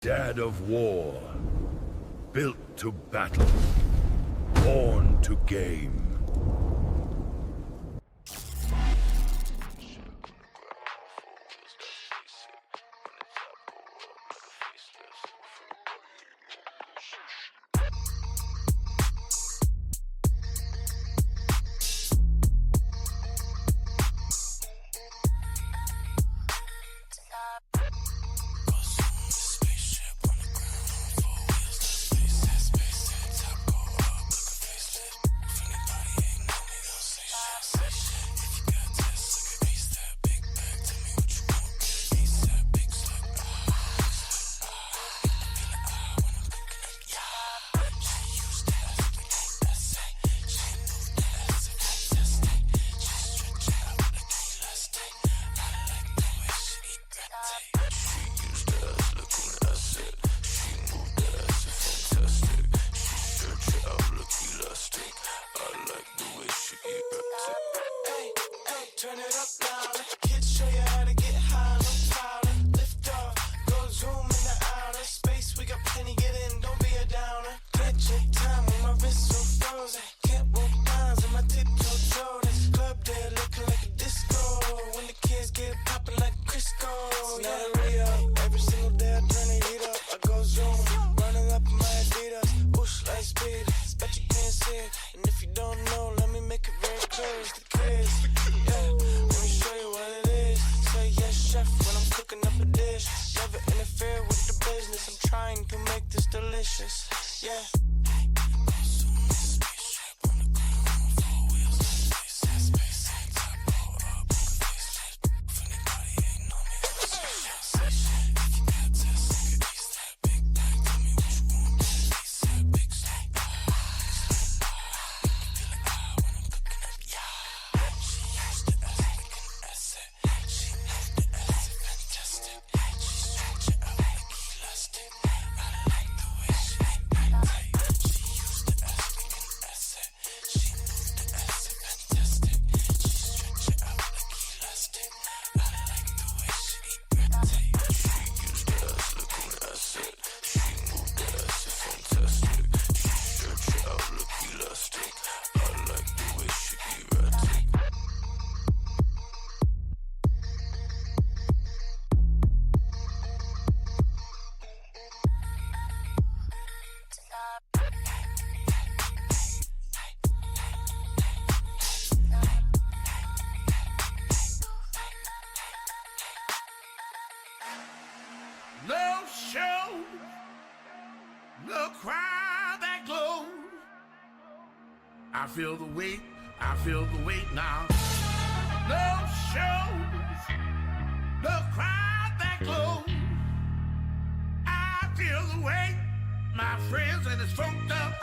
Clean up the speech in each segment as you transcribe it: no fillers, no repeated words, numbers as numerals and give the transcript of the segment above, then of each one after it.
Dad of war, built to battle, born to game. Turn it up now, let the kids show you how to get high, no problem. Lift off, go zoom in the outer space. We got plenty, get in, don't be a downer. Can't check time when my wrist so frozen. Can't walk lines in my tiptoe Jordans. Club there looking like a disco. When the kids get popping like Crisco. It's not a re-up, every single day I turn the heat up. I go zoom, running up my Adidas. Whoosh like speed, bet you can't see it. And if you don't know, let me make it very clear. It's the kids. Let me show you what it is. Say yes, chef, when I'm cooking up a dish. Never interfere with the business. I'm trying to make this delicious. Yeah. No show, no crowd that glows. I feel the weight now. No shows, no crowd that glows. I feel the weight, my friends, and it's funked up.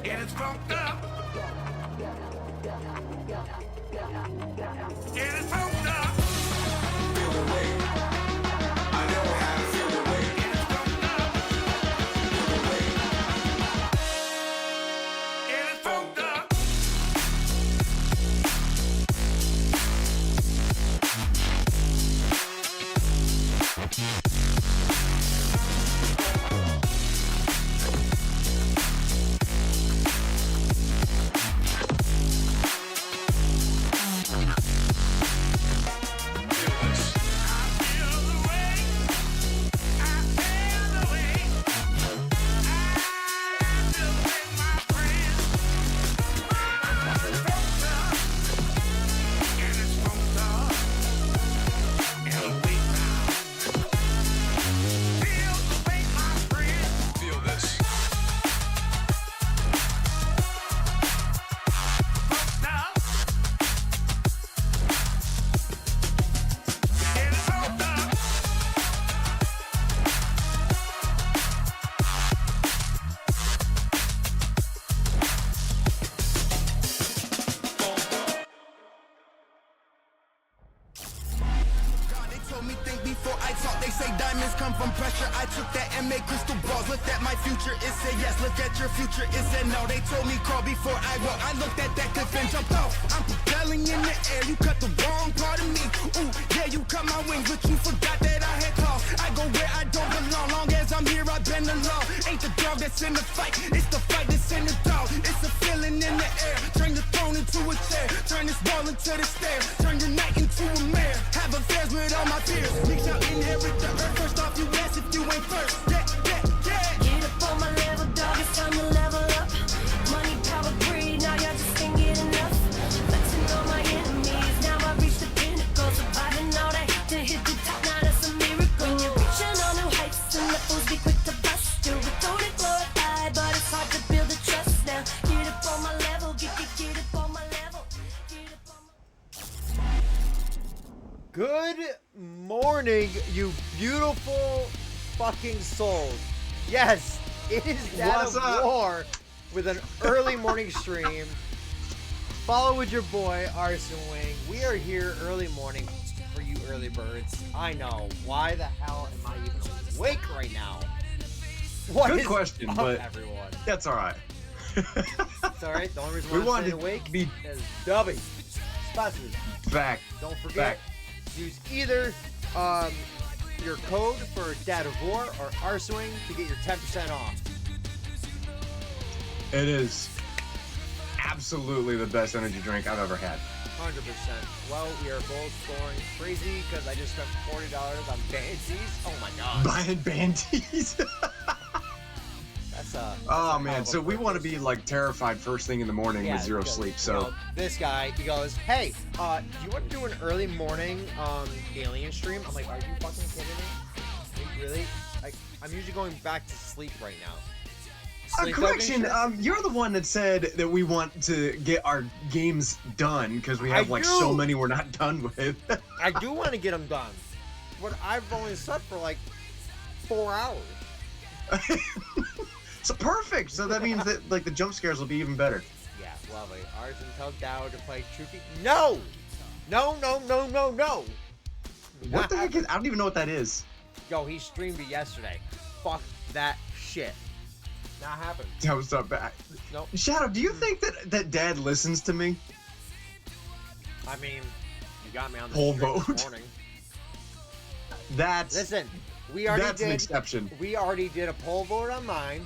And it's funked up. And it's funked up. Feel the weight. I know how to feel the weight. And it's funked up. Feel the weight. and make crystal balls. Looked at my future, it said yes. Look at your future, it said no. They told me crawl before I walk. I looked at that cliff and jumped off. I'm propelling in the air, you cut the wrong part of me. Ooh, yeah, you cut my wings, but you forgot that I had claws. I go where I don't belong. Long as I'm here, I bend the law. Ain't the dog that's in the fight, it's the fight that's in the dog. It's a feeling in the air. Turn the throne into a chair. Turn this wall into the stair. Turn your night into a mare. Have affairs with all my peers. We shall inherit the earth. First off, you ask if you ain't first. Yeah, yeah, yeah. Get up on my level, dog, it's time to level up. Money, power, greed, now y'all just can't get enough. Flexing on my enemies, now I reach the pinnacle. Surviving all that to hit the top, now that's a miracle. When you're reaching on new heights and the fools be quick to bust you. We don't glorify, but it's hard to build the trust now. Get up on my level, get up on my level. Get up on my Good morning, you beautiful fucking souls. Yes, it is Dad What's of up? War with an early morning stream. Follow with your boy, Arson Wing. We are here early morning for you early birds. I know. Why the hell am I even awake right now? What Good is question, up, but everyone? that's all right. It's alright. The only reason We why I'm wanted staying to awake be- is Dubby. Sponsors. Fact. Don't forget, use either your code for Dad of War or Arswing to get your 10% off. It is absolutely the best energy drink I've ever had. 100%. Well, we are both going crazy because I just spent $40 on Bansies. Oh my god. Buying Bandies. That's a Oh man, so we want to be like terrified first thing in the morning with zero because, sleep. you So know, this guy, he goes, hey, do you want to do an early morning alien stream? I'm like, are you fucking kidding me? Like, really? I'm usually going back to sleep right now. Sleep correction. doping shit? You're the one that said that we want to get our games done because we have I like do. so many we're not done with. I do want to get them done, but I've only slept for like 4 hours. So perfect. So that means that like the jump scares will be even better. Yeah, lovely. Arson tell Dow to play Truky. No! No, no, no, no, no! What the heck is? I don't even know what that is. Yo, he streamed it yesterday. Fuck that shit. Not happened. That was so bad. Nope. Shadow, do you think that Dad listens to me? I mean, you got me on the Poll stream vote. this morning. That's Listen, we already that's an did. exception. We already did a poll vote on mine.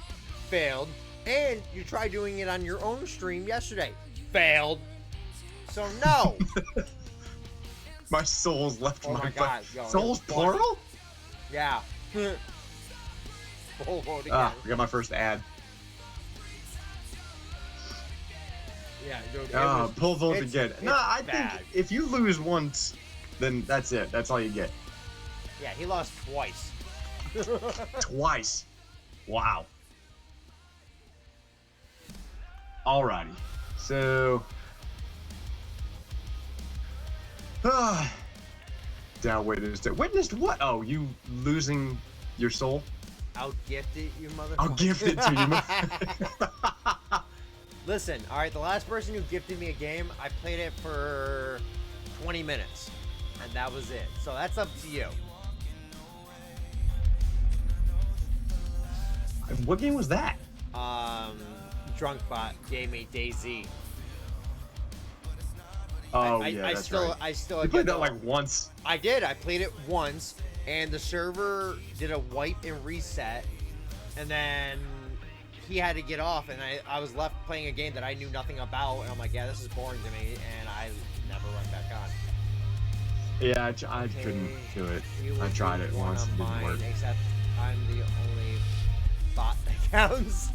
Failed. And you tried doing it on your own stream yesterday. Failed. So no. My soul's left Oh my my butt. god. Yo, Soul's it's funny. plural? Yeah. Poll vote again. Ah, I got my first ad. Yeah, dude. It Ah, was, pull vote it's- again. it's No, I bad. think if you lose once, then that's it. That's all you get. Yeah, he lost twice. Twice. Wow. Alrighty. So. Down witnessed what? Oh, you losing your soul? I'll gift it, you motherfucker. I'll gift it to you. Listen, alright, the last person who gifted me a game, I played it for 20 minutes. And that was it. So that's up to you. What game was that? Drunkbot gave me DayZ. Oh, I yeah, that's still, right. I still You played get that like once. I did. I played it once, and the server did a wipe and reset, and then he had to get off, and I was left playing a game that I knew nothing about, and I'm like, yeah, this is boring to me, and I never went back on. Yeah, I couldn't do it. You I would tried be it one once. of It didn't mine, work. except I'm the only bot that counts.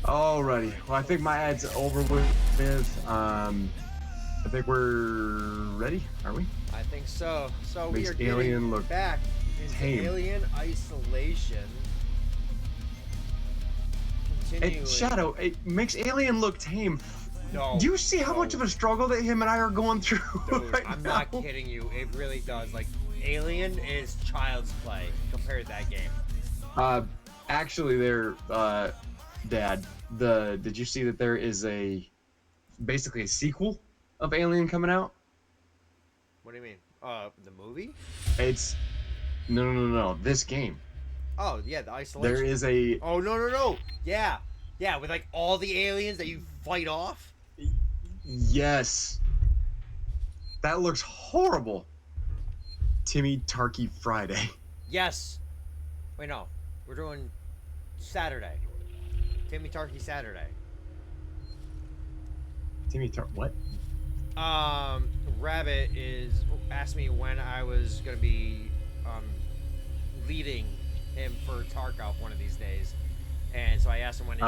Alrighty. Well, I think my ad's over with. I think we're ready, are we? I think so. So we Makes are getting Alien look back into tame. Alien Isolation. Continuing. Shadow, it makes Alien look tame. No. Do you see how much of a struggle that him and I are going through Dude, right I'm now? not kidding you. It really does. Like, Alien is child's play compared to that game. Actually, Dad, did you see that there is basically a sequel of Alien coming out? What do you mean? The movie? It's no. This game. Oh yeah, the isolation. There is a Oh no. Yeah, with like all the aliens that you fight off. yes. That looks horrible. Timmy Tarky Friday. Yes. Wait, no. We're doing Saturday. Timmy Tarky Saturday. What? Rabbit asked me when I was gonna be leading him for Tarkov one of these days, and so I asked him when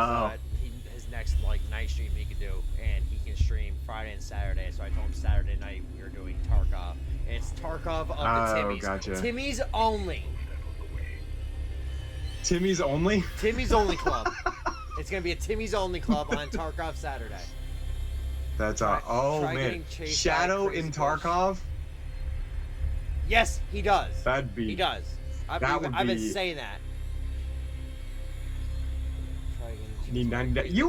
his next like night stream he could do, and he can stream Friday and Saturday. So I told him Saturday night we were doing Tarkov. And it's Tarkov of the Timmys. Gotcha. Timmy's only. Timmy's only? Timmy's only club. It's gonna be a Timmy's only club on Tarkov Saturday. That's Try man. getting chased Shadow by in crazy Tarkov? Yes, he does. That'd be He does. I've been saying that. You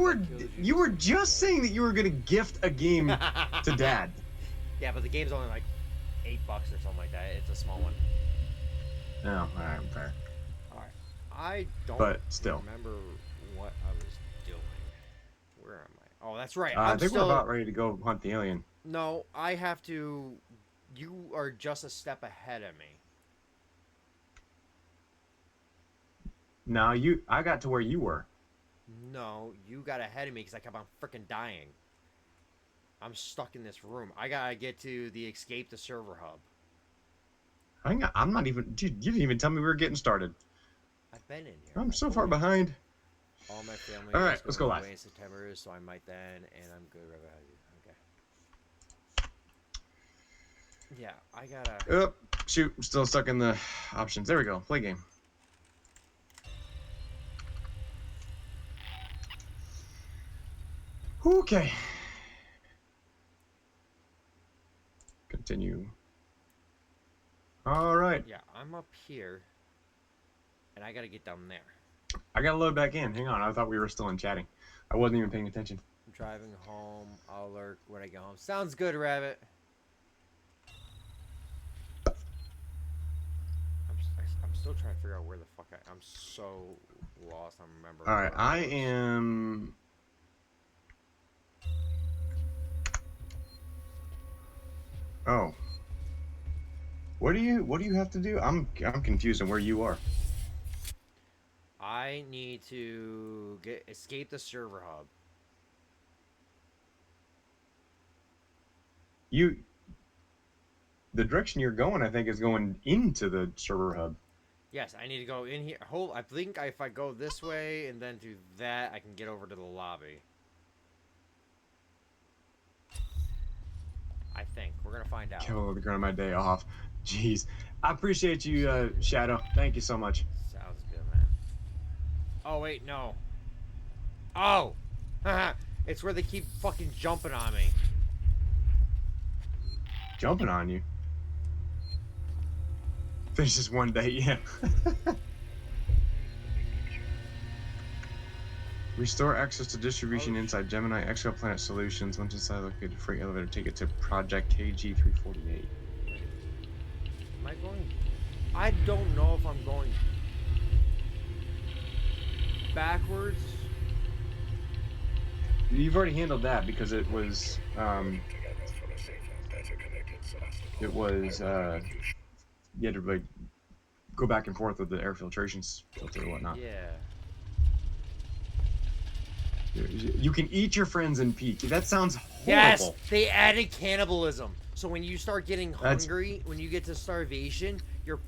were just saying that you were gonna gift a game to Dad. Yeah, but the game's only like $8 or something like that. It's a small one. Oh, alright, fair. Alright. I don't But still. remember what I was doing. Where am I? Oh, that's right. I think we're about ready to go hunt the alien. No, I have to. You are just a step ahead of me. No, I got to where you were. No, you got ahead of me because I kept on freaking dying. I'm stuck in this room. I gotta get to the escape the server hub. I'm not even. Dude, you didn't even tell me we were getting started. I've been in here. I'm so far behind. All my family. All right, is let's going go live. away in September, so I might then, and I'm good right behind you. Okay. Yeah, I gotta. Shoot, I'm still stuck in the options. There we go. Play game. Okay. Continue. All right. Yeah, I'm up here, and I gotta get down there. I gotta load back in. Hang on. I thought we were still in chatting. I wasn't even paying attention. I'm driving home. I'll lurk when I get home. Sounds good, Rabbit. I'm still trying to figure out where the fuck I'm so lost. I'm remembering. All right. I am. Oh. What do you have to do? I'm confused on where you are. I need to escape the server hub. The direction you're going, I think, is going into the server hub. Yes, I need to go in here. I think if I go this way and then do that, I can get over to the lobby. I think. We're gonna find out. Kill the ground my day off. Jeez. I appreciate you, Shadow. Thank you so much. Sounds good, man. Oh, wait, no. Oh! It's where they keep fucking jumping on me. Jumping on you? There's just one day, yeah. Restore access to distribution inside Gemini Exoplanet Solutions. Once inside, locate a freight elevator. Take it to Project KG-348. Am I going? I don't know if I'm going backwards. You've already handled that because it was, you had to like go back and forth with the air filtration filter and whatnot. Yeah. You can eat your friends in peak. That sounds horrible. Yes, they added cannibalism. So when you start getting hungry, when you get to starvation, your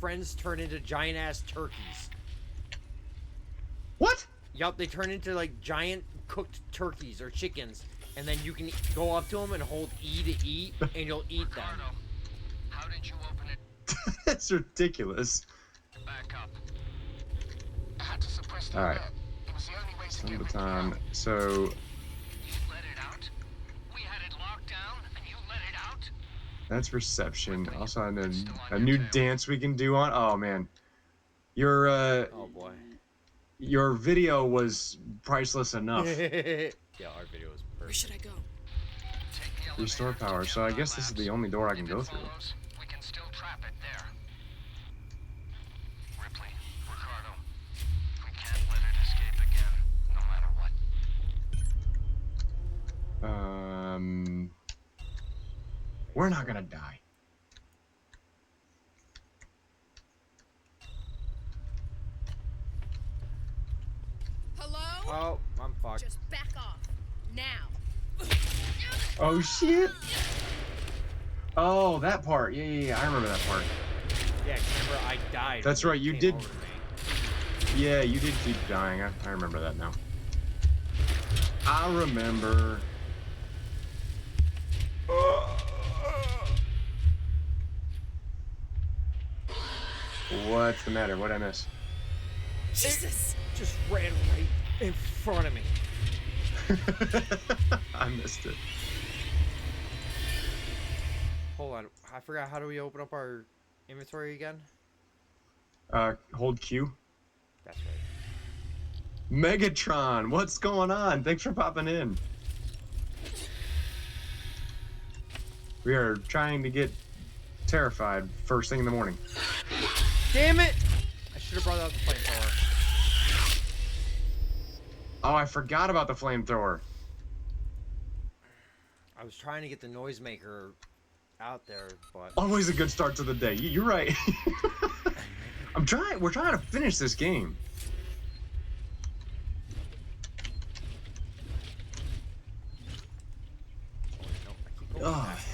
friends turn into giant ass turkeys. What? Yup, they turn into like giant cooked turkeys or chickens, and then you can go up to them and hold E to eat, and you'll eat them. How did you open it? That's ridiculous. Back up. I had to suppress the All right. alert. It was the only way to get rid of Baton. it. So You let it out? We had it locked down, and you let it out? that's reception. Also, a new dance we can do on. Oh man, your Oh boy. your video was priceless enough. Yeah, our video is Where perfect. should I go? Take the Restore power. So I guess this is the only door I can go through. We can still trap it there. Ripley, Ricardo, we can't let it escape again, no matter what. We're not gonna die. Hello? Oh, I'm fucked. Just back off. Now. Oh shit! Oh, that part. Yeah. I remember that part. Yeah, remember I died. That's when right, it you came did- over to me. Yeah, you did keep dying. I remember that now. I remember. What's the matter? What'd I miss? Jesus. Just ran right in front of me. I missed it. Hold on, I forgot. How do we open up our inventory again? Hold Q. That's right. Megatron, what's going on? Thanks for popping in. We are trying to get terrified first thing in the morning. Damn it! I should have brought out the flamethrower. Oh, I forgot about the flamethrower. I was trying to get the noisemaker out there, but Always a good start to the day. You're right. We're trying to finish this game. no, I keep going Ugh. backwards.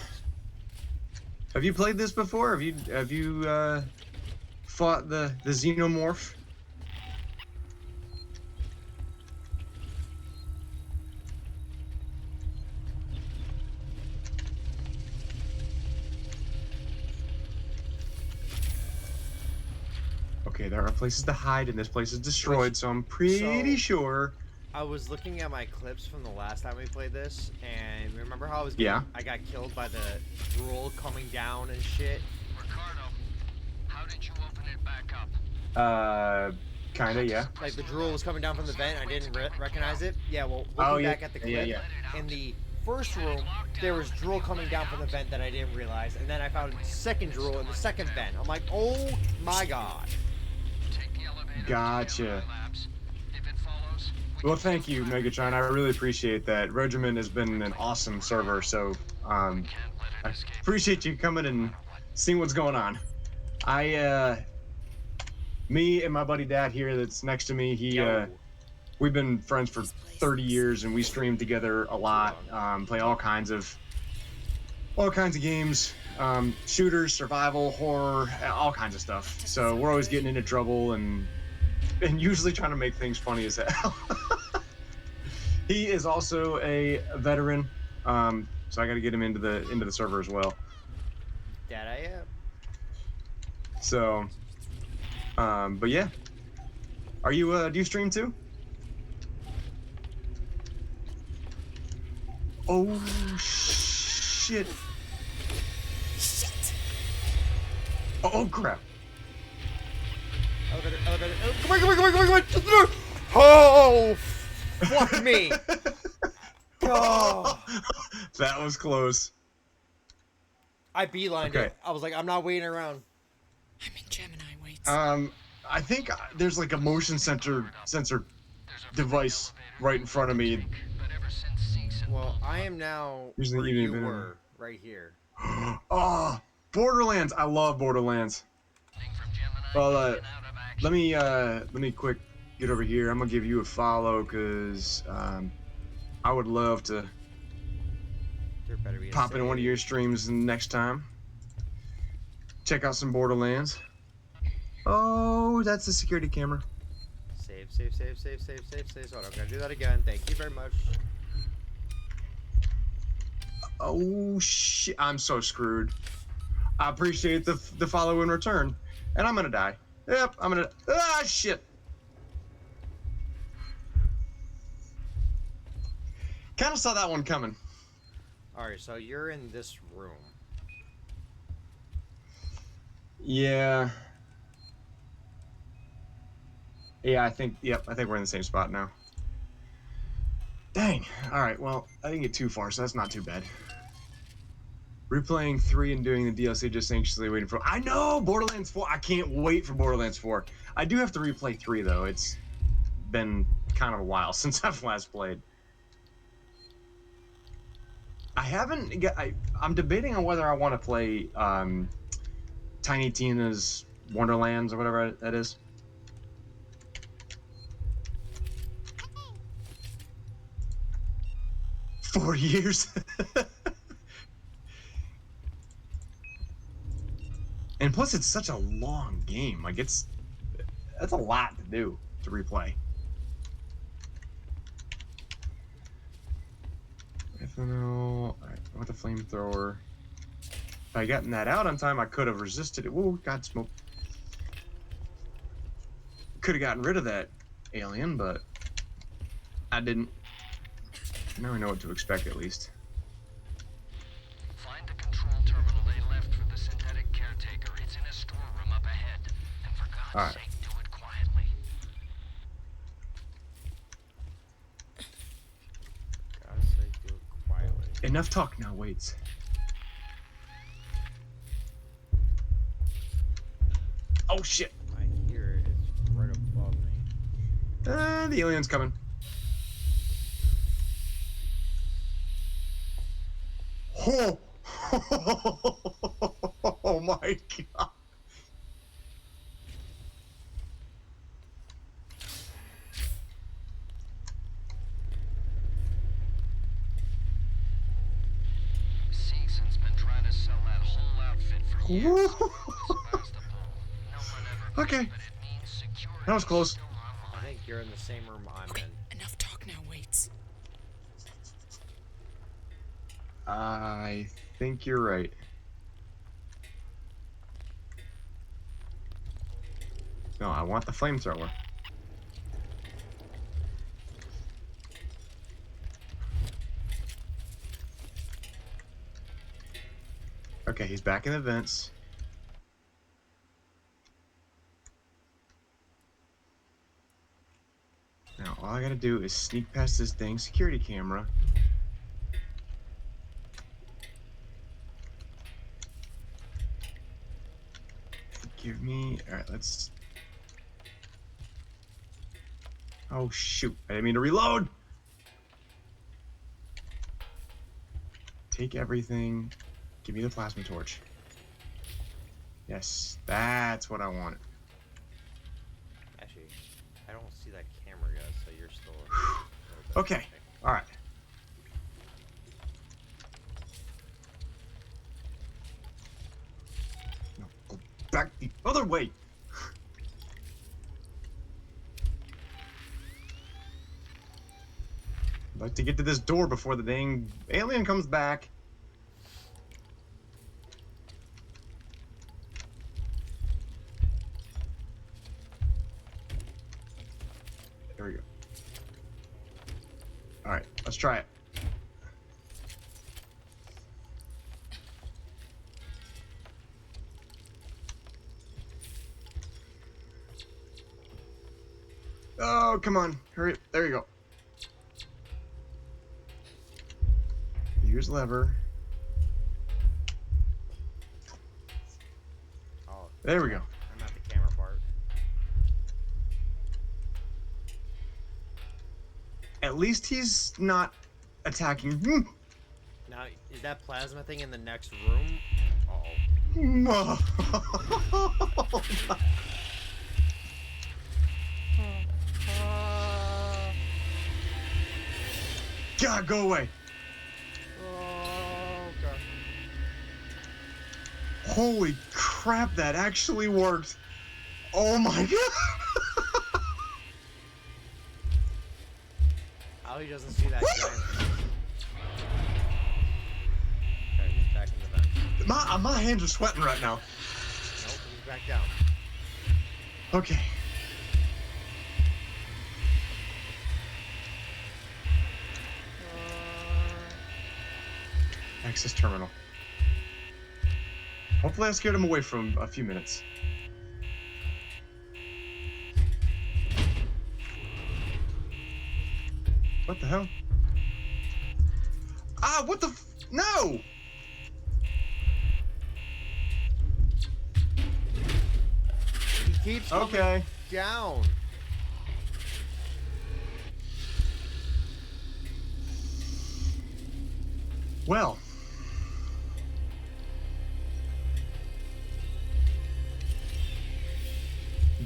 Have you played this before? Have you fought the xenomorph? Okay, there are places to hide, and this place is destroyed, so I'm pretty sure. I was looking at my clips from the last time we played this, and remember how Yeah. I got killed by the drool coming down and shit? Ricardo, how did you open it back up? Kinda, yeah. Like the drool was coming down from the vent, I didn't recognize it. Yeah, well, looking Oh, yeah. back at the Yeah, clip, yeah. in the first room, there was drool coming down from the vent that I didn't realize, and then I found second drool in the second vent. I'm like, oh my god. Take the elevator to Gotcha. Gemini Labs. If it follows, Well, thank you, Megatron. I really appreciate that. Regiment has been an awesome server, so can't let I it escape. appreciate you coming and seeing what's going on. Me and my buddy Dad here that's next to me, Yo. we've been friends for 30 years and we stream together a lot, play all kinds of games, shooters, survival, horror, all kinds of stuff. So we're always getting into trouble and usually trying to make things funny as hell. He is also a veteran, so I got to get him into the server as well. That I am. So, but yeah, are you do you stream too? Oh shit! Shit. Oh crap! Elevator, elevator. Come on, come on, come on, come on, come on! Just the door! Oh, fuck me! Oh. That was close. I beelined Okay. it. I was like, I'm not waiting around. I'm in Gemini. Wait. I think there's like a motion sensor device right in front of me. But ever since season Well, I am now Usually where you you didn't- were, right here. Oh, Borderlands! I love Borderlands. from Gemini Well, in and out of action. let me quick get over here. I'm gonna give you a follow because I would love to There better be a pop in one of save. your streams next time. Check out some Borderlands. Oh, that's the security camera. Save, save, save, save, save, save, save. So I'm gonna do that again. Thank you very much. Oh shit! I'm so screwed. I appreciate the follow in return, and I'm gonna die. Yep, I'm gonna. Ah shit! Kind of saw that one coming. Alright, so you're in this room. Yeah. Yeah, I think. Yep, I think we're in the same spot now. Dang. All right. Well, I didn't get too far, so that's not too bad. Replaying 3 and doing the DLC, just anxiously waiting for. I know Borderlands 4. I can't wait for Borderlands 4. I do have to replay 3 though. It's been kind of a while since I've last played. I haven't. I'm debating on whether I want to play Tiny Tina's Wonderlands or whatever that is. Four years. And plus, it's such a long game. Like that's a lot to do to replay. Ethanol. Alright, I want the flamethrower. If I gotten that out on time, I could have resisted it. Whoa, God, smoke. Could have gotten rid of that alien, but I didn't. Now I know what to expect at least. Find the control terminal they left for the synthetic caretaker. It's in a storeroom up ahead. And for God's All right. sake, do it quietly. Gotta say, do it quietly. Enough talk now, waits. Oh shit! I hear it. It's right above me. The alien's coming. Oh! Oh my god! Seegson's been trying to sell that whole outfit for years. Woo. It's past the pole. No one ever Okay. but it means security That was close. is still I online. think you're in the same room I'm Okay, in. enough talk now, Waits. I think you're right. No, I want the flamethrower. Okay, he's back in the vents. Now, all I gotta do is sneak past this dang security camera. Give me. Alright, let's. Oh, shoot. I didn't mean to reload! Take everything. Give me the plasma torch. Yes, that's what I wanted. Actually, I don't see that camera, guys, so you're still a little bit Okay, alright. No, go back the other way! I'd like to get to this door before the dang alien comes back. There we go. Alright, let's try it. Oh, come on. Hurry. There you go. Use lever. Oh, There we go. I'm at the camera part. At least he's not attacking. Hmm. Now, is that plasma thing in the next room? Uh-oh. No. God, go away. Oh, God. Holy crap, that actually worked. Oh my god. How he doesn't see that giant. Okay, he's back in the vent. My hands are sweating right now. Nope, he's back down. Okay. Access terminal. Hopefully I scared him away from a few minutes. What the hell? Ah, what the f- No! keeps coming Okay. down. Well.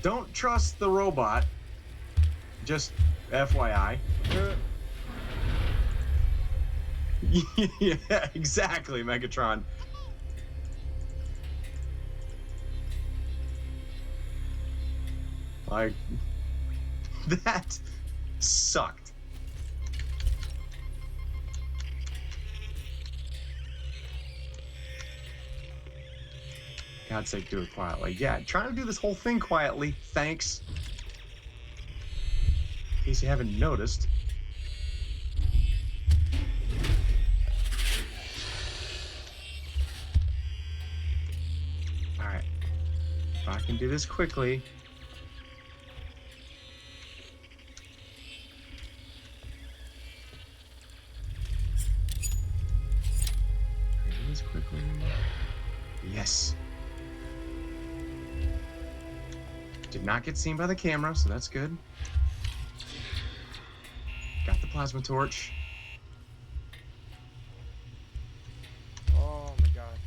Don't trust the robot. Just FYI. Yeah, exactly, Megatron. Like, that sucked. God's sake, do it quietly. Yeah, trying to do this whole thing quietly. Thanks. In case you haven't noticed. Alright. If I can do this quickly. Can I do this quickly? Yes. Did not get seen by the camera, so that's good. Got the plasma torch. Oh my god.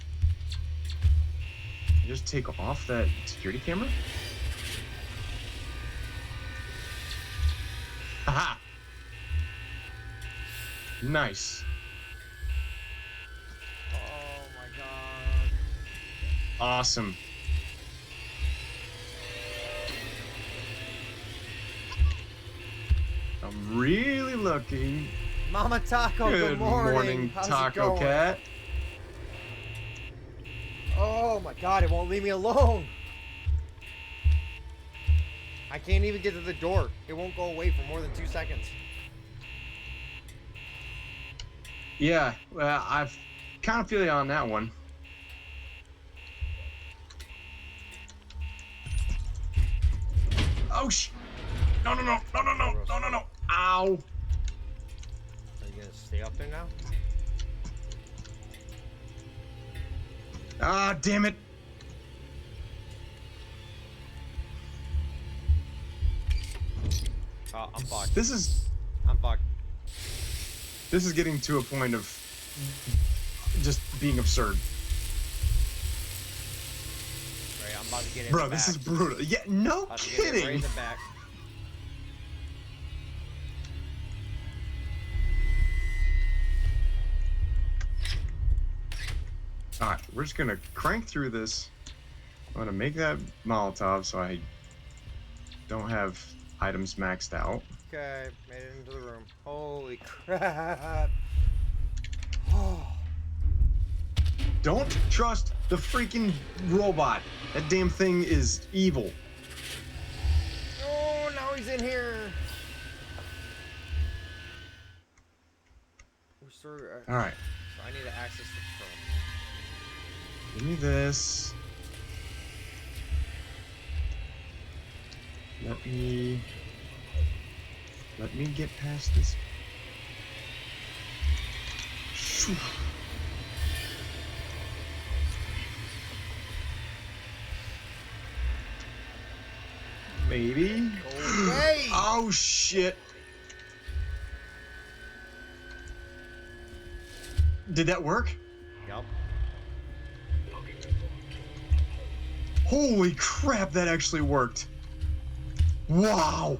Just take off that security camera. Aha! Nice. Oh my god. Awesome. I'm really looking. Mama Taco, good morning. How's it Taco going? Cat. Oh my god, it won't leave me alone. I can't even get to the door. It won't go away for more than 2 seconds. Yeah, well, I've kind of feel you on that one. Oh sh! No! Ow! Are you gonna stay up there now? Ah, damn it! Oh, I'm fucked. This is I'm fucked. getting to a point of just being absurd. Right, I'm about to get it. Bro, this is brutal. Yeah, no About to get it right in kidding. the back. Alright, we're just gonna crank through this. I'm gonna make that Molotov so I don't have items maxed out. Okay, made it into the room. Holy crap. Oh. Don't trust the freaking robot. That damn thing is evil. Oh, now he's in here. Alright, So I need to access the phone. give me this. Let me get past this. Phew. Maybe. Okay. Oh shit. Did that work? Yup. Holy crap, that actually worked. Wow.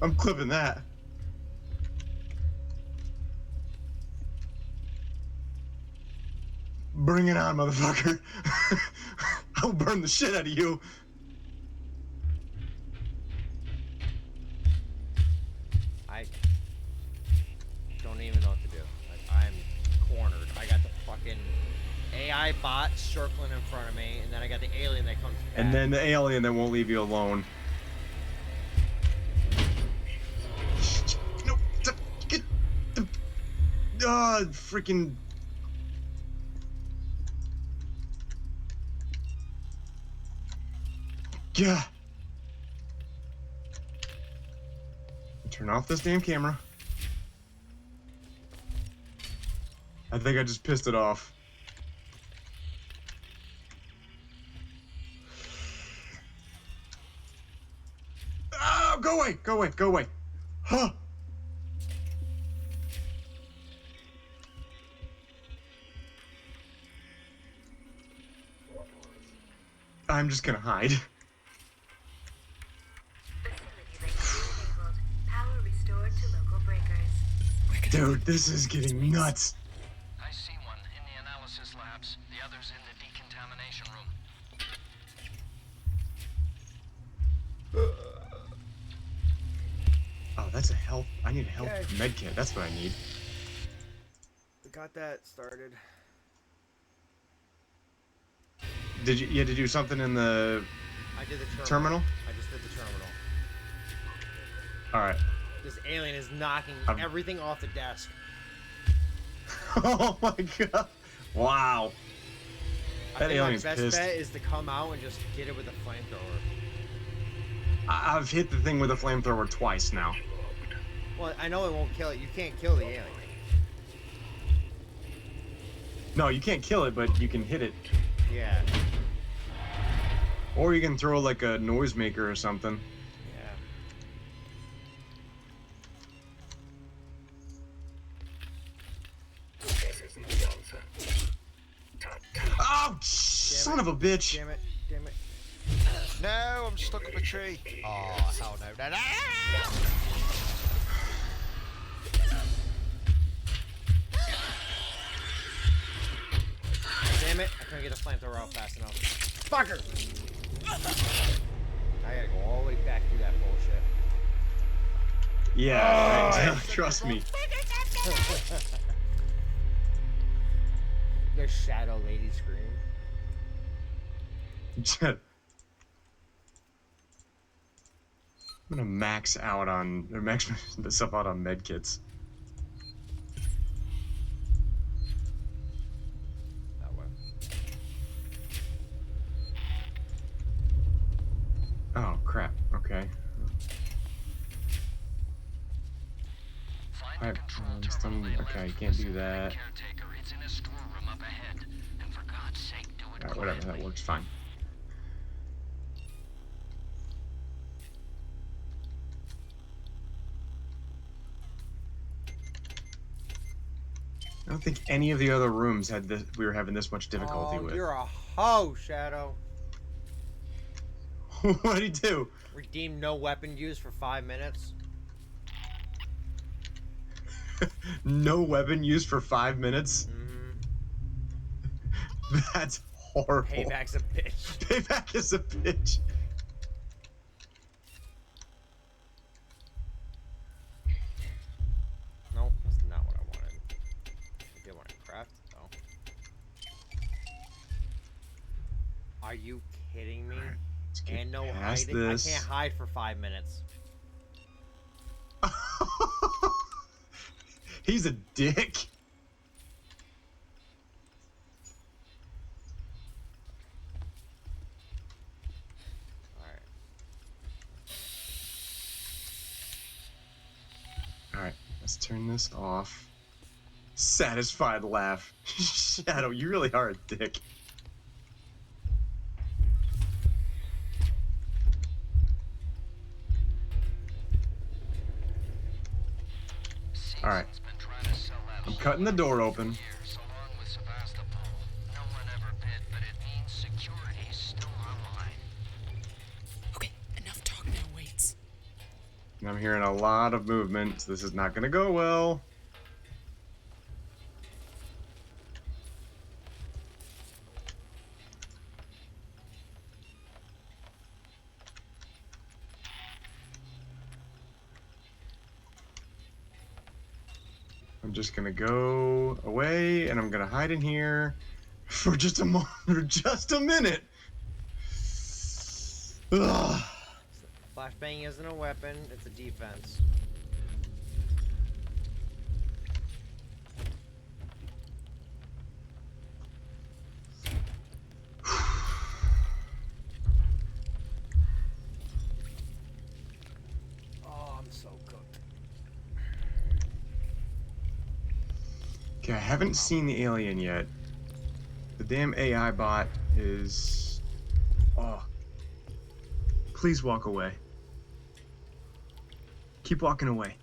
I'm clipping that. Bring it on, motherfucker. I'll burn the shit out of you. I don't even know what to do. Like, I'm cornered. I got the fucking AI bot circling in front of me, and then I got the alien that comes back. And then the alien that won't leave you alone. No, get the freaking. Yeah. Turn off this damn camera. I think I just pissed it off. go away! Go away! Go away! Huh! I'm just gonna hide. Power restored to local breakers. Dude, this is getting nuts. I see one in the analysis labs. The other's in the decontamination room. Oh, that's a health. I need a health Okay. med kit. That's what I need. We got that started. Did you had to do something in the I did the terminal. terminal? I just did the terminal. All right. This alien is knocking everything off the desk. Oh my god! Wow. I That think my alien's best pissed. bet is to come out and just get it with a flamethrower. I've hit the thing with a flamethrower twice now. Well, I know it won't kill it. You can't kill the alien. No, you can't kill it, but you can hit it. Yeah. Or you can throw like a noisemaker or something. Yeah. Oh, son of a bitch! Damn it. Damn it. No, I'm stuck up a tree. Oh, hell no. No, no. Damn it. I couldn't get a flamethrower out fast enough. Fucker! I gotta go all the way back through that bullshit. Yeah, trust me. The shadow lady scream. I'm gonna max out on, or max myself out on medkits. That way. Oh crap. Okay. Find Alright, the control just terminal they okay, left can't for the do that. synthetic caretaker. It's in a storeroom up ahead. And for God's sake, do it Alright, whatever. That quietly. works fine. I don't think any of the other rooms had this. We were having this much difficulty Oh, with. you're a hoe, Shadow. What did he do? Redeem no weapon use for 5 minutes. No weapon used for 5 minutes. Mm-hmm. That's horrible. Payback's a bitch. Payback is a bitch. No, that's not what I wanted. I did want to craft, though. Are you kidding me? Let's get And no past hiding. this. I can't hide for 5 minutes. He's a dick. Alright. Alright, let's turn this off. Satisfied laugh. Shadow, you really are a dick. Alright. Season's been trying to sell that I'm whole cutting the door open. years, along with Sevastopol. No one ever bid, but it means security's still online. Okay, enough talk now, Waits. And I'm hearing a lot of movement, so this is not gonna go well. I'm just gonna go away and I'm gonna hide in here for just a moment, for just a minute. Ugh. Flashbang isn't a weapon, it's a defense. Oh, I'm so cooked. Okay, I haven't seen the alien yet. The damn AI bot is... Oh. Please walk away. Keep walking away.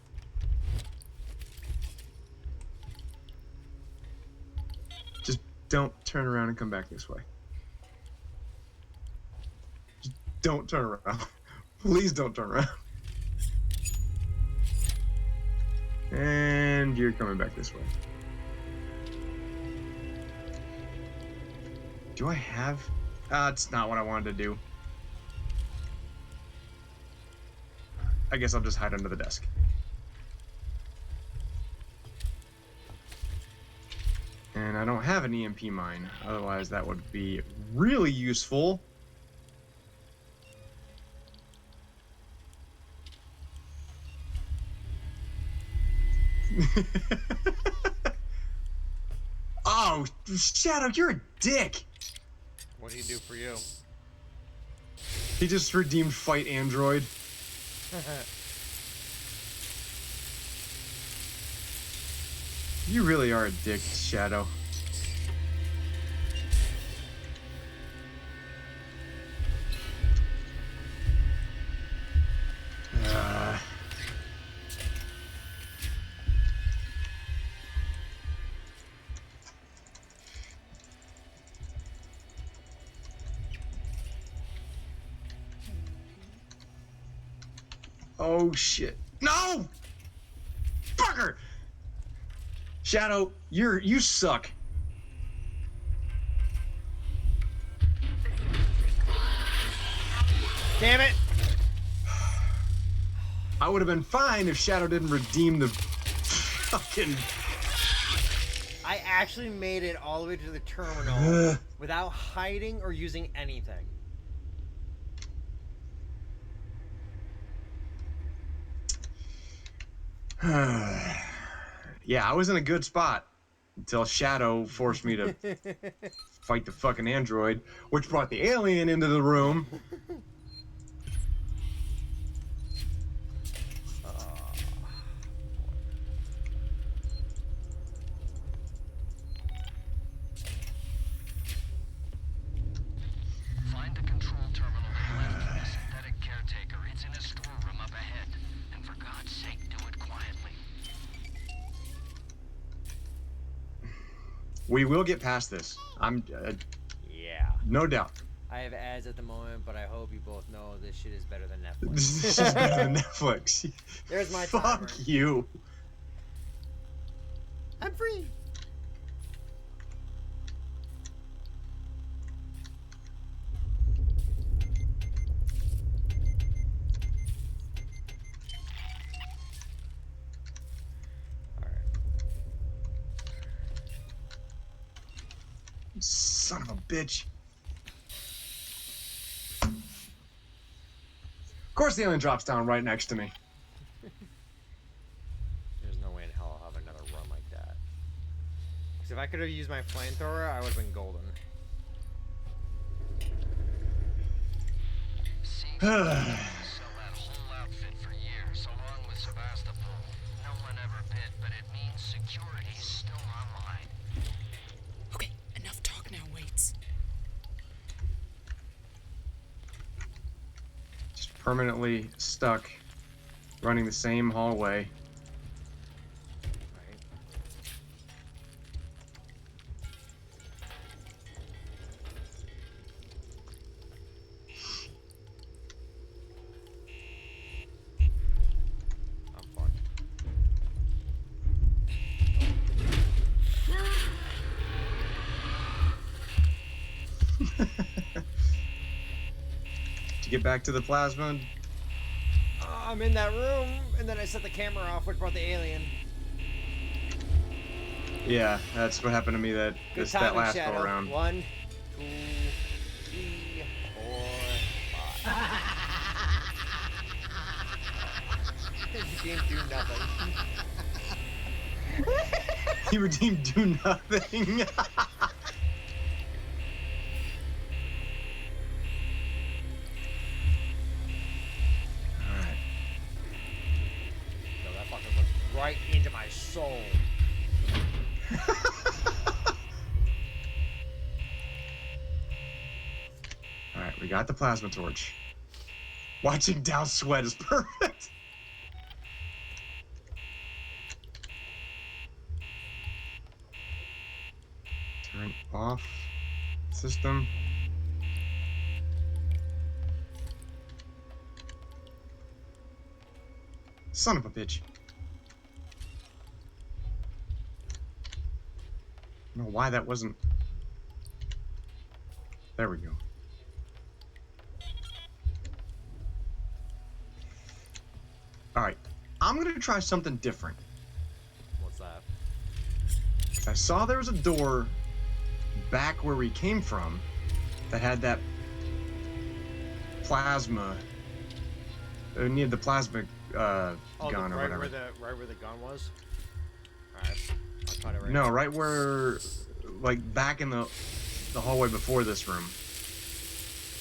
Just don't turn around and come back this way. Just don't turn around. Please don't turn around. And you're coming back this way. Do I have... it's not what I wanted to do. I guess I'll just hide under the desk. And I don't have an EMP mine. Otherwise, that would be really useful. Oh, Shadow, you're a dick. What do you do for you? He just redeemed Fight Android. You really are a dick, Shadow. Oh shit. No! Fucker! Shadow, you suck. Damn it! I would have been fine if Shadow didn't redeem the fucking... I actually made it all the way to the terminal without hiding or using anything. Yeah, I was in a good spot until Shadow forced me to fight the fucking android, which brought the alien into the room. Find the control terminal they left for the synthetic caretaker. It's in a storeroom up ahead. And for God's sake, do it quietly. We will get past this. Yeah. No doubt. I have ads at the moment, but I hope you both know this shit is better than Netflix. This is better than Netflix. There's my Fuck timer. you. I'm free. Son of a bitch. Of course the alien drops down right next to me. There's no way in hell I'll have another run like that. Because if I could have used my flamethrower, I would have been golden. Seems like they sell that whole outfit for years, along with Sebastopol. No one ever bid, but it means security's still online. Okay, enough talk now, Waits. Just permanently stuck, running the same hallway. Right? I'm fucked. To get back to the plasma, I'm in that room, and then I set the camera off, which brought the alien. yeah, that's what happened to me that Good that timing, last Shadow. go around. 1, 2, 3, 4, 5. This game do nothing. He redeemed do nothing. Alright. Yo, that fucker looked right into my soul. Alright, we got the plasma torch. Watching Dow sweat is perfect. Off. System. Son of a bitch. I don't know why that wasn't. There we go. Alright. I'm gonna try something different. What's that? I saw there was a door back where we came from that had that plasma. It needed the plasma Oh, gun or right whatever. where the gun was. All right, I'll try to. No, right where, like back in the hallway before this room.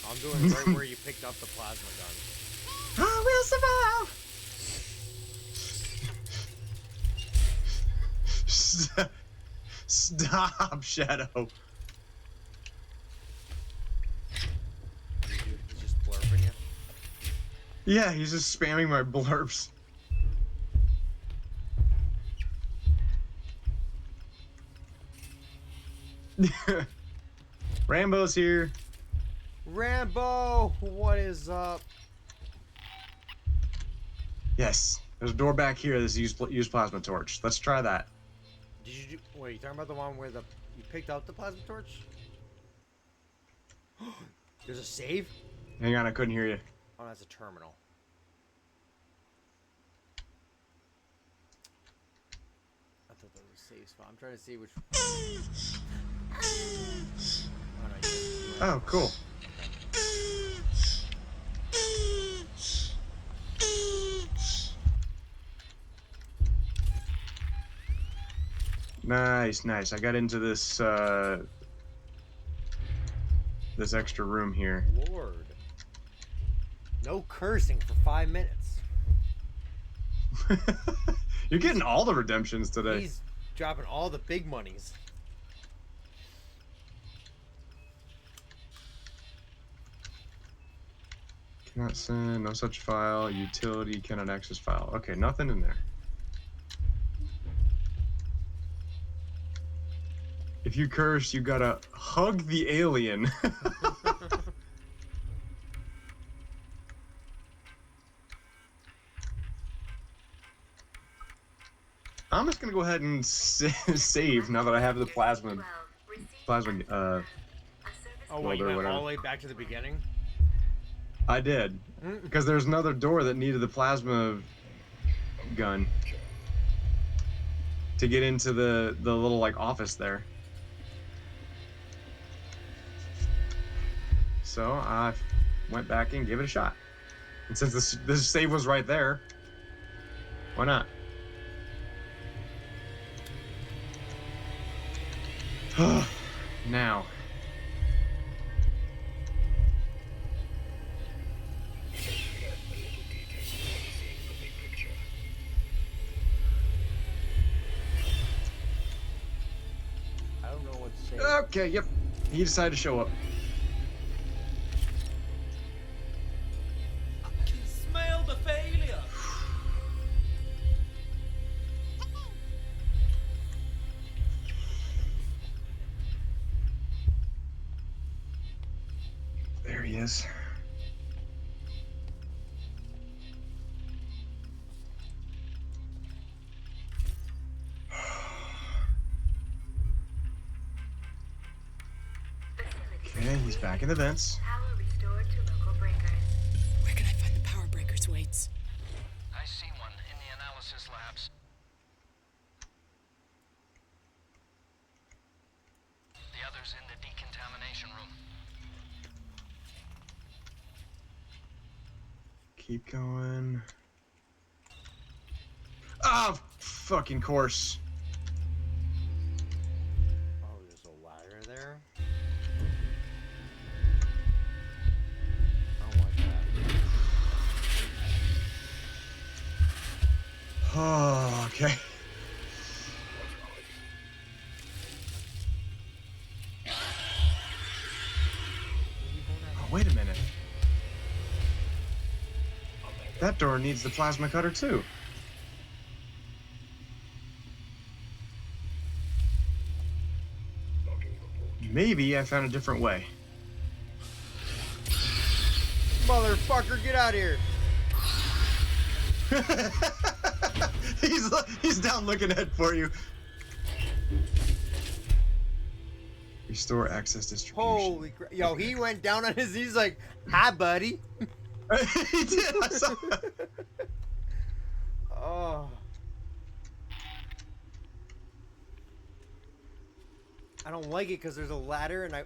I'm doing right where you picked up the plasma gun. I will survive. Stop, Shadow. He's just blurping you. Yeah, he's just spamming my blurbs. Rambo's here. Rambo, what is up? Yes, there's a door back here that's use plasma torch. Let's try that. Did you do? Wait, you talking about the one where you picked up the plasma torch? There's a save? Hang on, I couldn't hear you. Oh, that's a terminal. I thought that was a save spot. I'm trying to see which. Oh, no, you didn't do it. Oh, cool. Nice, nice. I got into this this extra room here. Lord. No cursing for 5 minutes. You're getting all the redemptions today. He's dropping all the big monies. Cannot send, no such file, utility, cannot access file. Okay, nothing in there. If you curse, you gotta hug the alien. I'm just gonna go ahead and save now that I have the plasma, Oh, welder, wait, you went whatever. all the way back to the beginning? I did, because there's another door that needed the plasma gun to get into the little like office there. So I went back and gave it a shot. And since this save was right there, why not? Now. I don't know what to say. Okay, yep. He decided to show up. I can smell the failure. There he is. Okay, he's back in the vents. Power restored to local breakers. Where can I find the power breakers, Waits? I see one in the analysis labs. The other's in the decontamination room. Keep going. Ah, fucking course. Oh, there's a ladder there. I don't like that. Oh, okay. Oh, wait a minute. That door needs the plasma cutter too. maybe I found a different way. Motherfucker, get out of here. He's down looking at for you. Restore access distribution. Holy crap. Yo, he went down on his knees like, hi, buddy. He did. I saw that. Oh. I don't like it because there's a ladder and I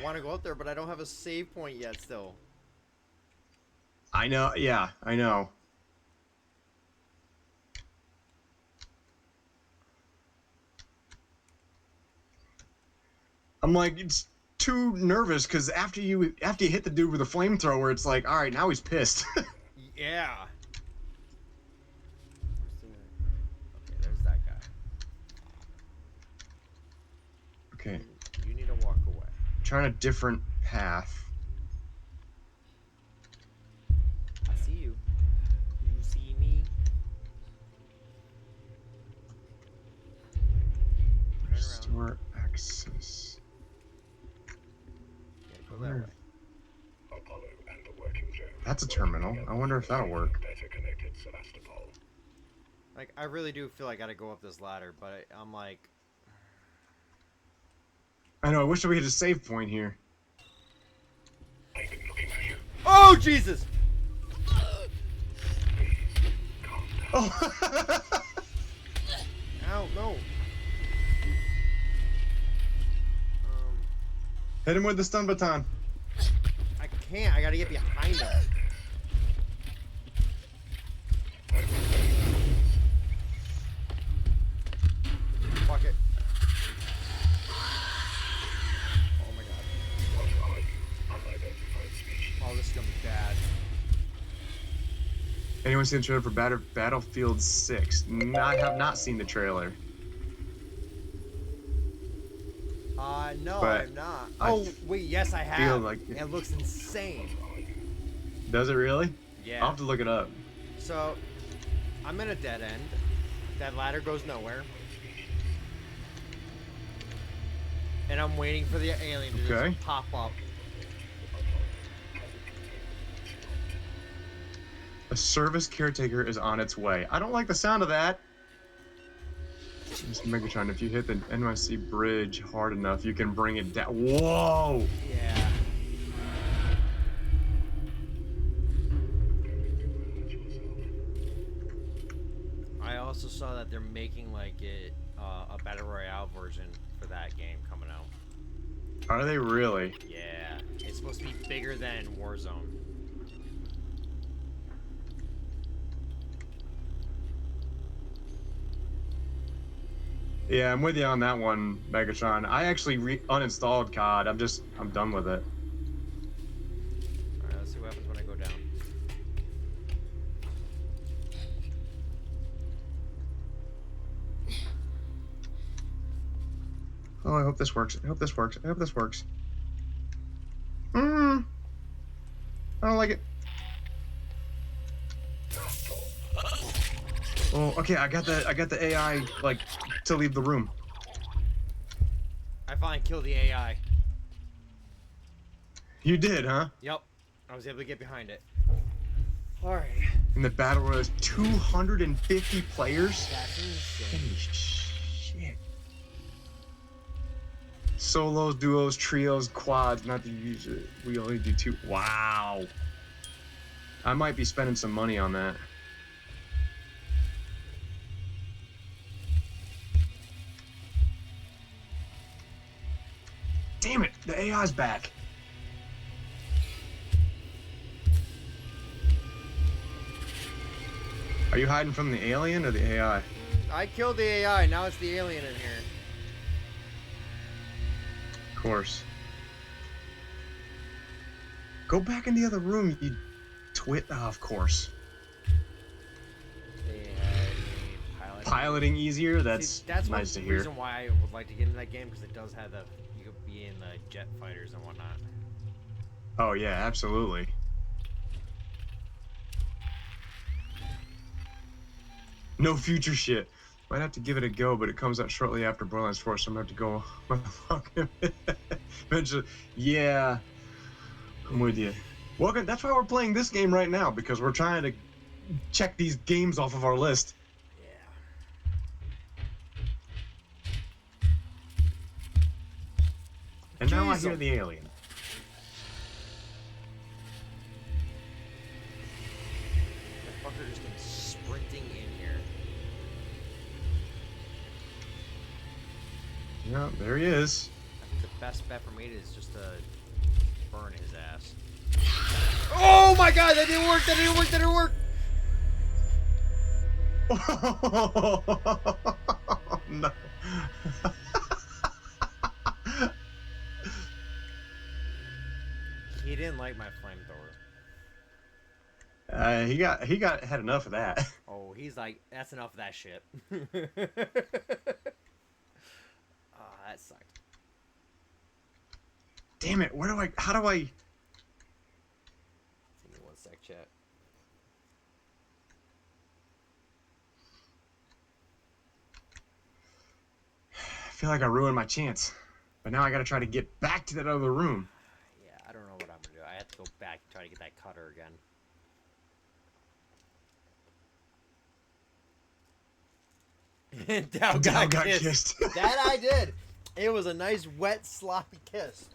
want to go up there, but I don't have a save point yet still. I know. Yeah, I know. I'm like, it's too nervous because after you hit the dude with a flamethrower, it's like, all right, now he's pissed. Yeah. Okay, there's that guy. Okay, You need to walk away. trying a different path. I see you. You see me? Turn around. Restore access. Yeah, go that way. Apollo and the working Joe. That's a terminal. I wonder if that'll work. Data connected Sevastopol. Like, I really do feel I gotta go up this ladder, but I'm like, I know. I wish we had a save point here. I've been looking for you. oh Jesus! Oh. Ow, no. Hit him with the stun baton. I can't. I gotta get behind him. Fuck it. Oh my god. What are you? Unidentified species. Oh, this is gonna be bad. Anyone seen the trailer for Battlefield 6? I have not seen the trailer. No, But I'm not. I Oh, wait, yes, I have. feel like it looks insane. Does it really? Yeah. I'll have to look it up. So, I'm in a dead end. That ladder goes nowhere. And I'm waiting for the alien to Okay. just pop up. A service caretaker is on its way. I don't like the sound of that. Mr. Megatron, if you hit the NYC bridge hard enough, you can bring it down. Whoa! Yeah. I also saw that they're making like a battle royale version for that game coming out. Are they really? Yeah, it's supposed to be bigger than Warzone. Yeah, I'm with you on that one, Megatron. I actually uninstalled COD. I'm done with it. Alright, let's see what happens when I go down. Oh, I hope this works. I hope this works. I hope this works. I don't like it. Oh, okay. I got the AI like to leave the room. I finally killed the AI. You did, huh? Yep. I was able to get behind it. Alright. In the battle royale, 250 players. That's insane. Holy shit. Solos, duos, trios, quads. Not to use it. We only do 2. Wow. I might be spending some money on that. Damn it! The AI's back. Are you hiding from the alien or the AI? I killed the AI, now it's the alien in here. Of course. Go back in the other room, you twit. Oh, of course. They had me piloting. Piloting easier? That's, See, that's nice to one hear. reason why I would like to get into that game, because it does have the, you could be in the jet fighters and whatnot. Oh, yeah, absolutely. No future shit. Might have to give it a go, but it comes out shortly after Borderlands 4, so I'm gonna have to go eventually. Yeah, I'm with you. Welcome. That's why we're playing this game right now, because we're trying to check these games off of our list. And now I hear the alien. That fucker just came sprinting in here. Yeah, there he is. I think the best bet for me is just to burn his ass. Oh my god, that didn't work, that didn't work, that didn't work! No. He didn't like my flamethrower. He had enough of that. Oh, he's like, that's enough of that shit. Ah, that sucked. Damn it, how do I... Give me one sec, chat. I feel like I ruined my chance. But now I gotta try to get back to that other room. Yeah, I don't know what I'm gonna do. I have to go back and try to get that cutter again. Dow got kissed. That I did. It was a nice, wet, sloppy kiss.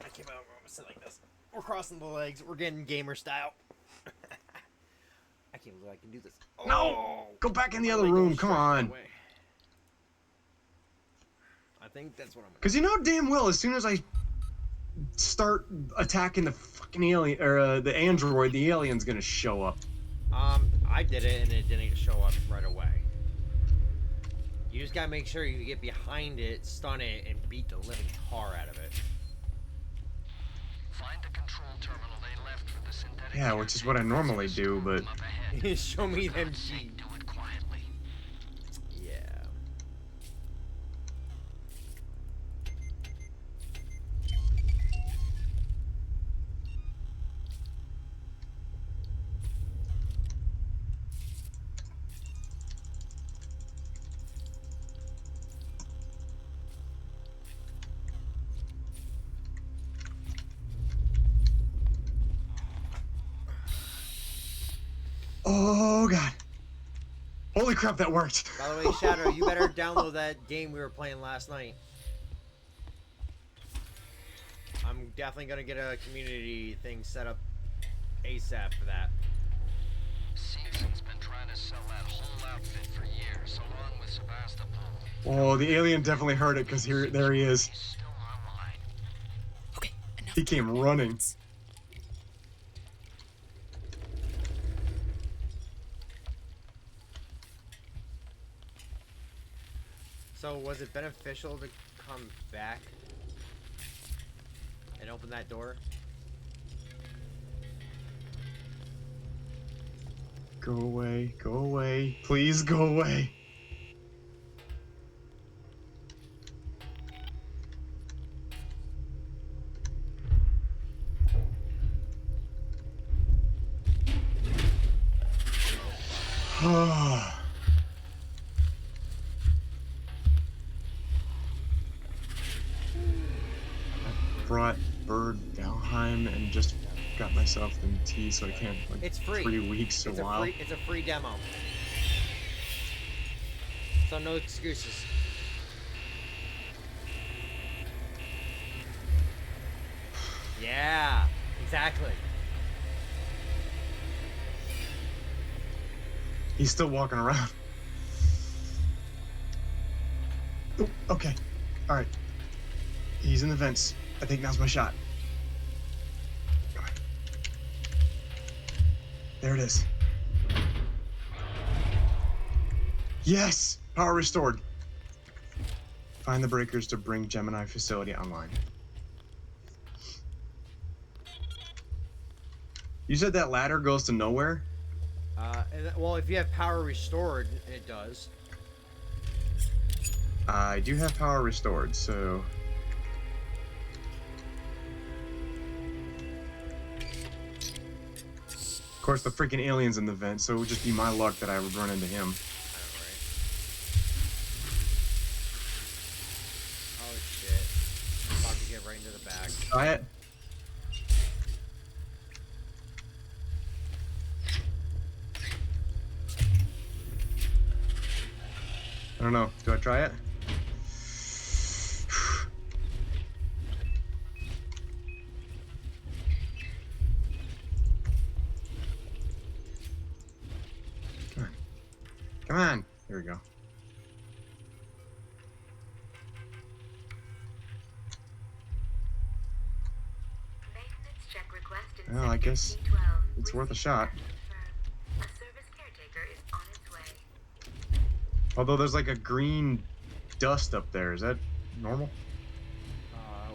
I came out. We're gonna sit like this. We're crossing the legs. We're getting gamer style. I can't believe I can do this. No! Go back in the other room. Come on. I think that's what I'm gonna do. Because you know damn well, as soon as I start attacking the fucking alien, or the android, the alien's gonna show up. I did it and it didn't show up right away. You just gotta make sure you get behind it, stun it, and beat the living tar out of it. Find the control terminal they left for the synthetic. Yeah, which is what I normally do, but... Show me them G. Do it quietly. Yeah. Oh, God. Holy crap, that worked. By the way, Shadow, you better download that game we were playing last night. I'm definitely gonna get a community thing set up ASAP for that. Season's been trying to sell that whole outfit for years, along with Sebastopol. Oh, the alien definitely heard it, because there he is. He's still online. Okay, enough. He came running. So, was it beneficial to come back and open that door? Go away, go away. Please go away. Brought Bird Valheim and just got myself the tea, so I can't like It's free. 3 weeks a while. It's a free demo. So no excuses. Yeah, exactly. He's still walking around. Ooh, okay. Alright. He's in the vents. I think now's my shot. There it is. Yes! Power restored. Find the breakers to bring Gemini facility online. You said that ladder goes to nowhere? Well, if you have power restored, it does. I do have power restored, so... course, the freaking alien's in the vent, so it would just be my luck that I would run into him. I know, right? Oh shit! I'm about to get right into the back. Try it. I don't know. Do I try it? Come on. Come on. There we go. Maintenance check request in Well, I guess Sector C12. it's worth a shot. A service caretaker is on its way. Although there's like a green dust up there. Is that normal?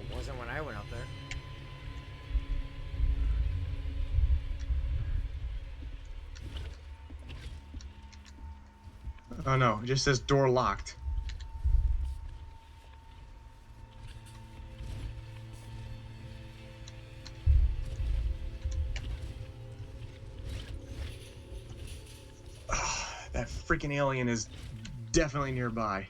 It wasn't when I went up there. Oh no, it just says door locked. That freaking alien is definitely nearby.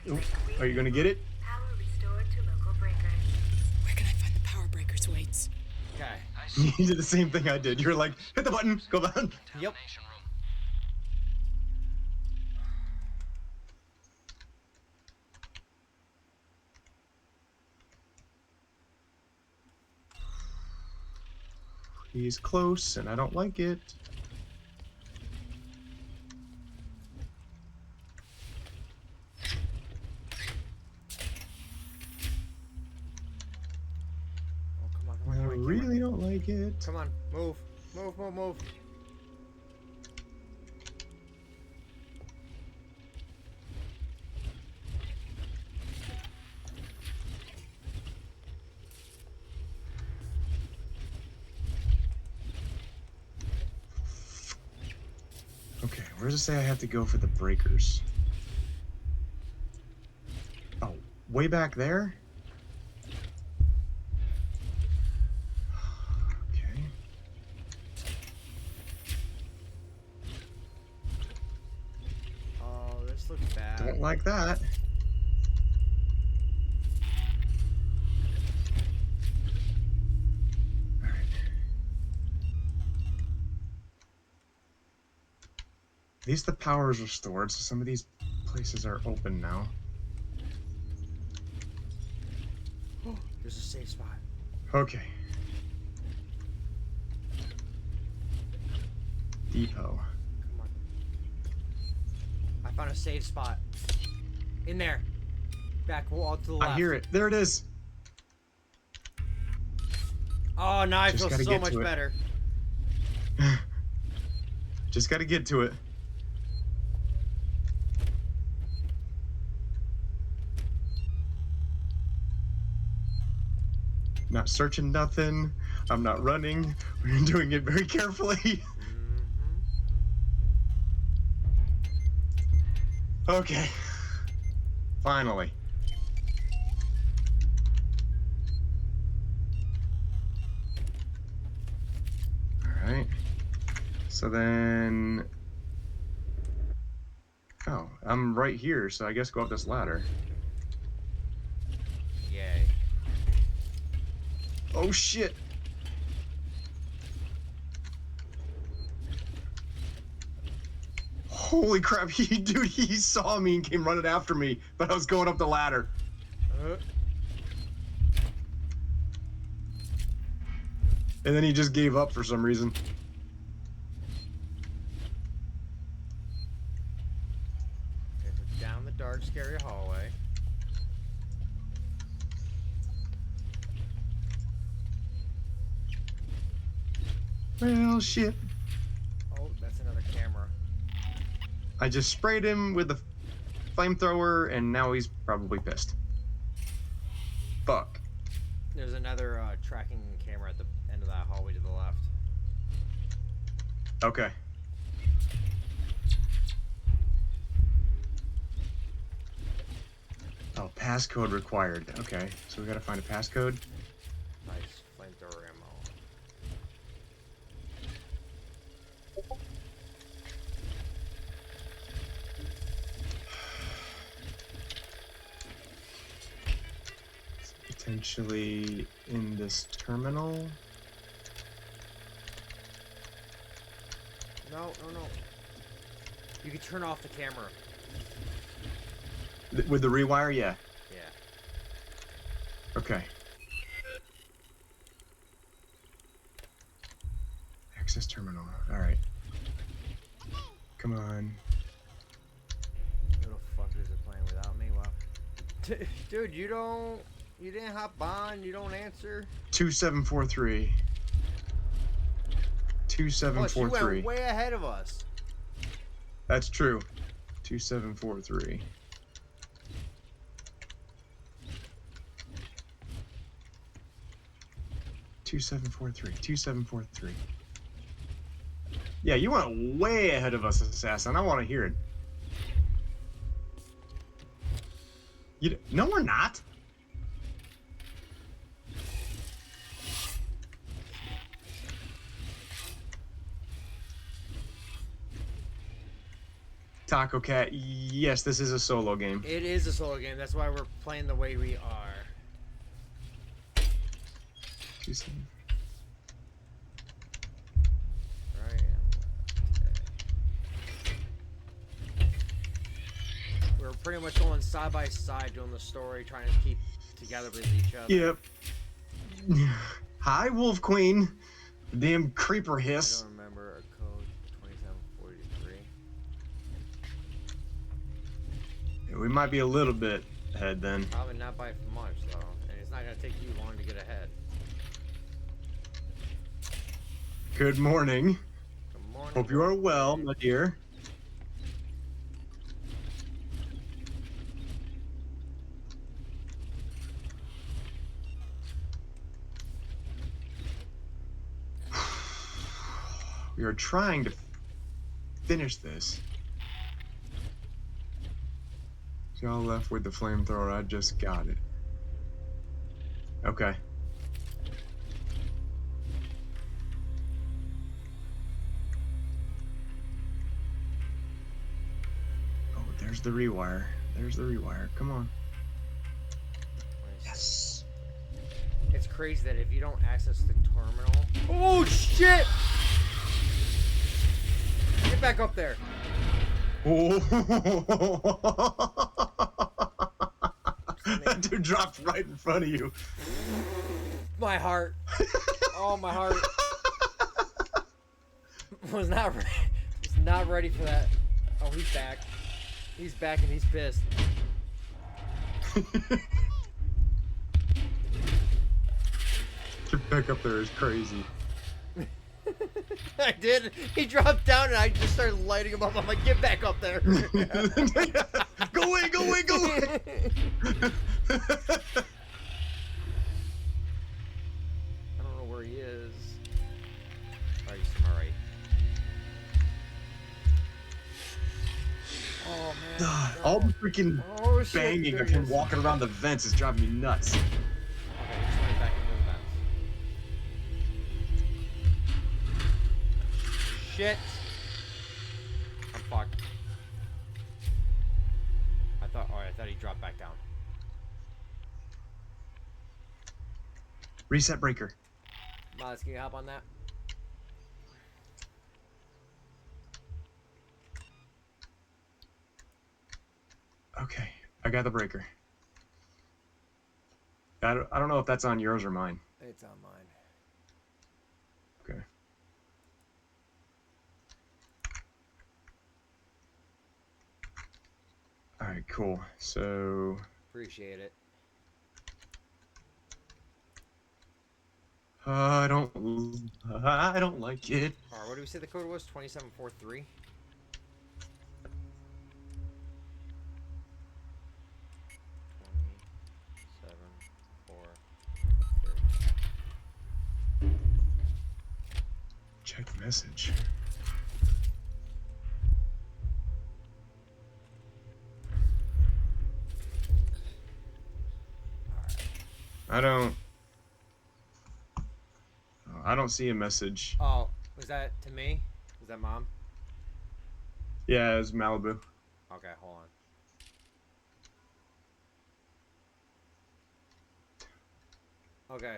Oop, are you gonna get it? Power restored to local breakers. Where can I find the power breakers, Waits? Okay. You did the same thing I did. You were like, hit the button, go down. Yep. Contamination room. He's close, and I don't like it. Oh, come on, come on, I come on, really don't like it. come on, move, move, move, move. Okay, where does it say I have to go for the breakers? Oh, way back there? Okay. Oh, this looks bad. Don't like that. Alright. At least the power is restored, so some of these places are open now. There's a safe spot. Okay. Depot. Come on. I found a safe spot. In there. Back wall to the left. I hear it. There it is. Oh, now I Just feel gotta so get much to it. better. Just gotta get to it. Not searching nothing. I'm not running. We're doing it very carefully. Okay. Finally. Alright. So then... Oh, I'm right here, so I guess go up this ladder. Yay. Oh shit! Holy crap, dude, he saw me and came running after me, but I was going up the ladder. And then he just gave up for some reason. Okay, so down the dark, scary hallway. Well, shit. Oh, that's another camera. I just sprayed him with the flamethrower, and now he's probably pissed. Fuck. There's another tracking camera at the end of that hallway to the left. Okay. Passcode required. Okay, so we gotta find a passcode. Nice flamethrower ammo. Potentially in this terminal. No. You can turn off the camera. With the rewire, yeah. Yeah. Okay. Access terminal. All right. Come on. Little fuckers are playing without me. Wow. Dude, you didn't hop on. You don't answer. 2743. Plus, you 2743. went way ahead of us. That's true. 2743. Two seven four three. Yeah, you went way ahead of us, Assassin. I want to hear it. No, we're not. Taco Cat, yes, this is a solo game. It is a solo game. That's why we're playing the way we are. 27. Right. We're pretty much going side by side doing the story, trying to keep together with each other. Yep. Hi, Wolf Queen. Damn creeper I hiss. don't remember a code 2743. We might be a little bit ahead then. Probably not by much though, and it's not gonna take you long to get ahead. Good morning. Good morning. Hope you are well, my dear. We are trying to finish this. Y'all left with the flamethrower. I just got it. Okay. Oh, there's the rewire. There's the rewire. Come on. Yes. It's crazy that if you don't access the terminal. Oh shit! Get back up there. That dude dropped right in front of you. My heart. Oh, my heart. Was not ready for that. Oh, he's back. He's back and he's pissed. Get back up there is crazy. I did. He dropped down and I just started lighting him up. I'm like, get back up there. Go away, go away, go away. I don't know where he is. Alright, he's to my right. Oh, man. All the freaking Oh, shit, banging there of he him is. walking around the vents is driving me nuts. Okay, he just went back into the vents. Shit. I'm fucked. I thought he dropped back down. Reset breaker. Miles, can you hop on that? Okay, I got the breaker. I don't know if that's on yours or mine. It's on mine. Okay. All right, cool. So Appreciate it. I don't like it. Alright, what did we say the code was? 2743? Check message. I don't see a message. Oh, was that to me? Was that mom? Yeah, it's Malibu. Okay, hold on. Okay,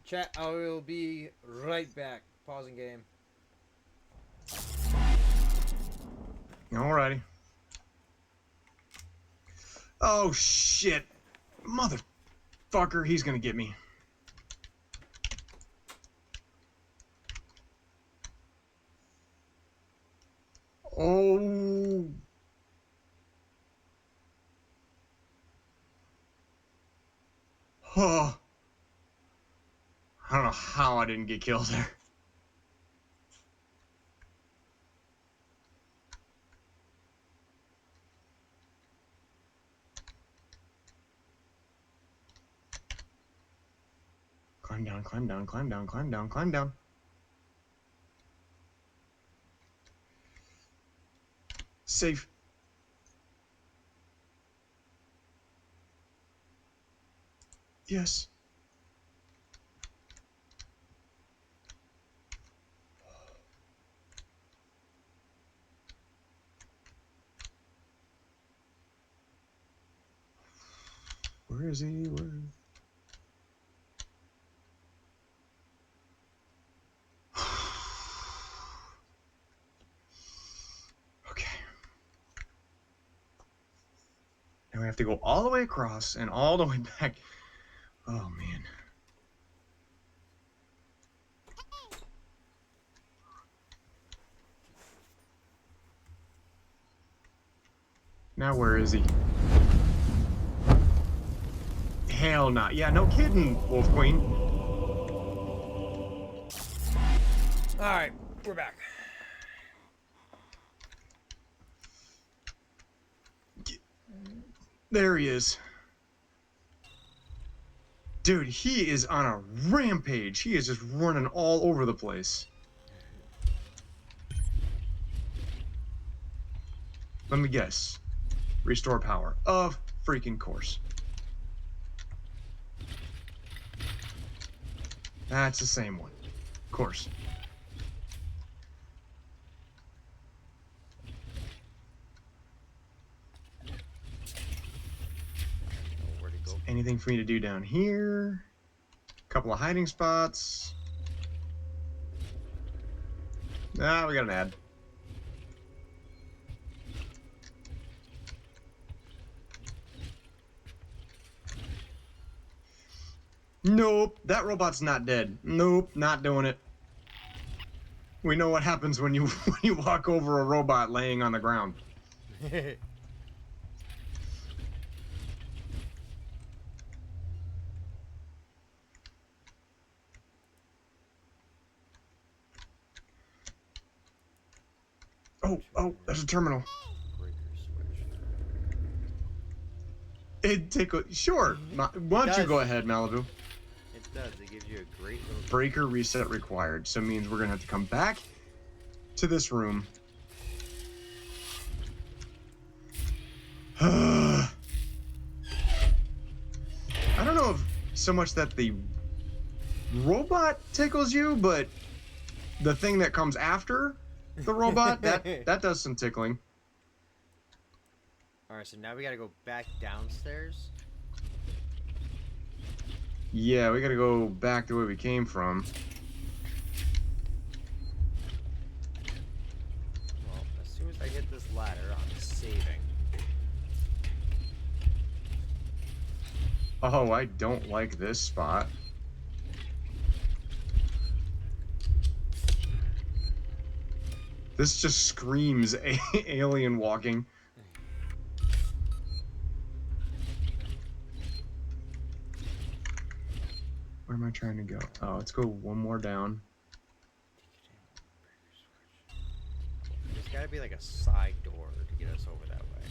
chat, I will be right back. Pausing game. Alrighty. Oh shit. Motherfucker, he's gonna get me. Oh. Huh. I don't know how I didn't get killed there. Climb down, climb down, climb down, climb down, climb down. Safe. Yes. Where is he? Where? Okay. Now we have to go all the way across and all the way back. Oh man. Now where is he? Hell not. Yeah, no kidding, Wolf Queen. Alright, we're back. There he is. Dude, he is on a rampage. He is just running all over the place. Let me guess. Restore power. Of freaking course. That's the same one. Of course. Where to go? Anything for me to do down here? Couple of hiding spots. Ah, we got an ad. Nope, that robot's not dead. Nope, not doing it. We know what happens when you walk over a robot laying on the ground. Oh, there's a terminal. Breaker switch. It tickle. Sure. Why don't you go ahead, Malibu? It does. It gives you a great little. Breaker reset required. So it means we're gonna have to come back to this room. I don't know if so much that the robot tickles you, but the thing that comes after the robot that does some tickling. Alright, so now we gotta go back downstairs. Yeah, we gotta go back the way we came from. Well, as soon as I hit this ladder, I'm saving. Oh, I don't like this spot. This just screams alien walking. Where am I trying to go? Oh, let's go one more down. There's gotta be like a side door to get us over that way.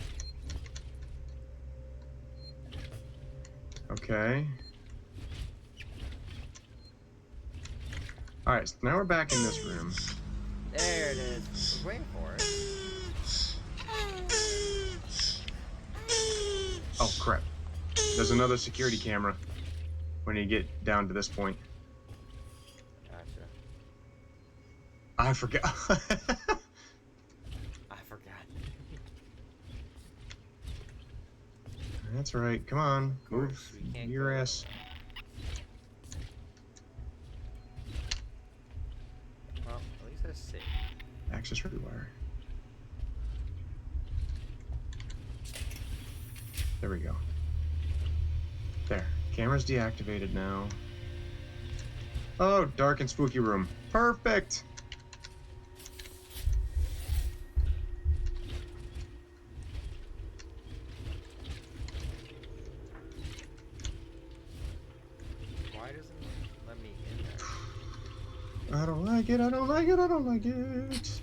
Okay. Alright, so now we're back in this room. There it is. We're waiting for it. Oh, crap. There's another security camera. when you get down to this point. Gotcha. I forgot. I forgot. That's right. Come on, move course, we can't your go. ass. Well, at least that's safe. Access rewire. There we go. There. Camera's deactivated now. Oh, dark and spooky room. Perfect! Why doesn't it let me in there? I don't like it, I don't like it, I don't like it.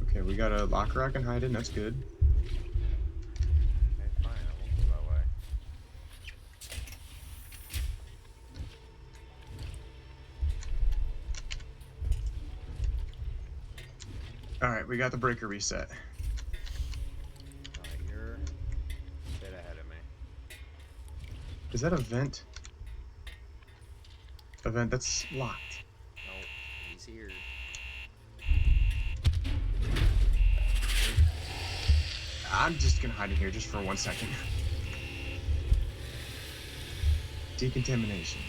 Okay, we got a locker I can hide in, that's good. Okay, fine, I won't go that way. Alright, we got the breaker reset. Alright, you're a bit ahead of me. Is that a vent? A vent that's locked. Nope, he's here. I'm just gonna hide in here just for 1 second. Decontamination.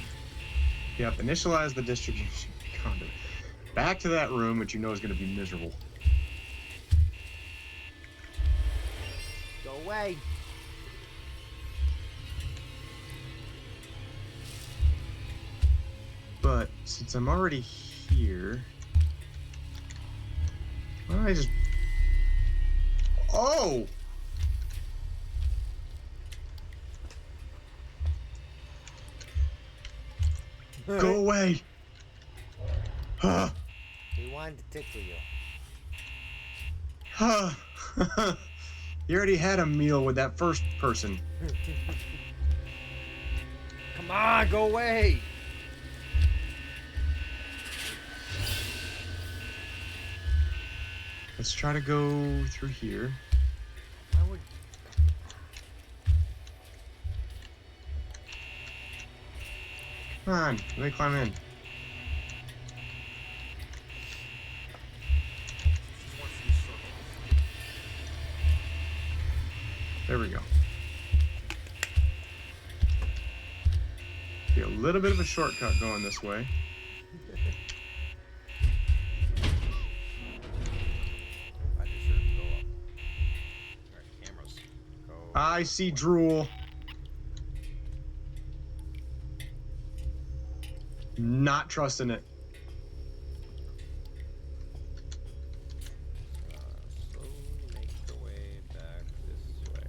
Yep, initialize the distribution conduit. Back to that room, which you know is gonna be miserable. Go away! But since I'm already here, why don't I just... Oh! Go away! Huh. He wanted to tickle you. Huh. You already had a meal with that first person. Come on, go away! Let's try to go through here. I would. Come on, let me climb in. There we go. Be a little bit of a shortcut going this way. I just heard it go up. Alright, cameras. Go. I see drool. Not trusting it. Slowly make your way back this way.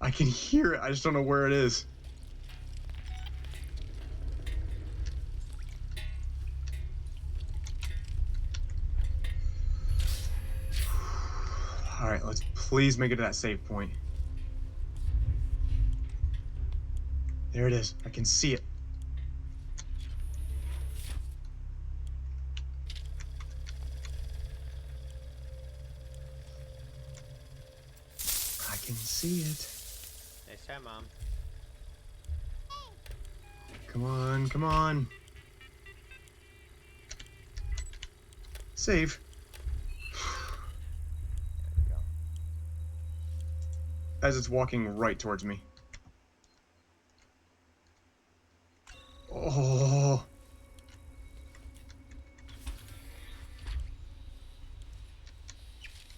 I can hear it. I just don't know where it is. All right, let's please make it to that save point. There it is. I can see it. I can see it. Nice try, Mom. Come on, come on. Save. There we go. As it's walking right towards me. Oh.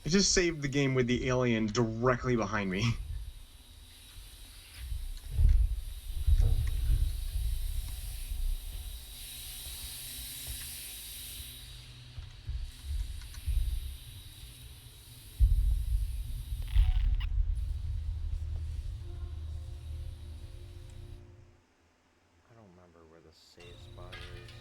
I just saved the game with the alien directly behind me. I don't remember where the save spot is.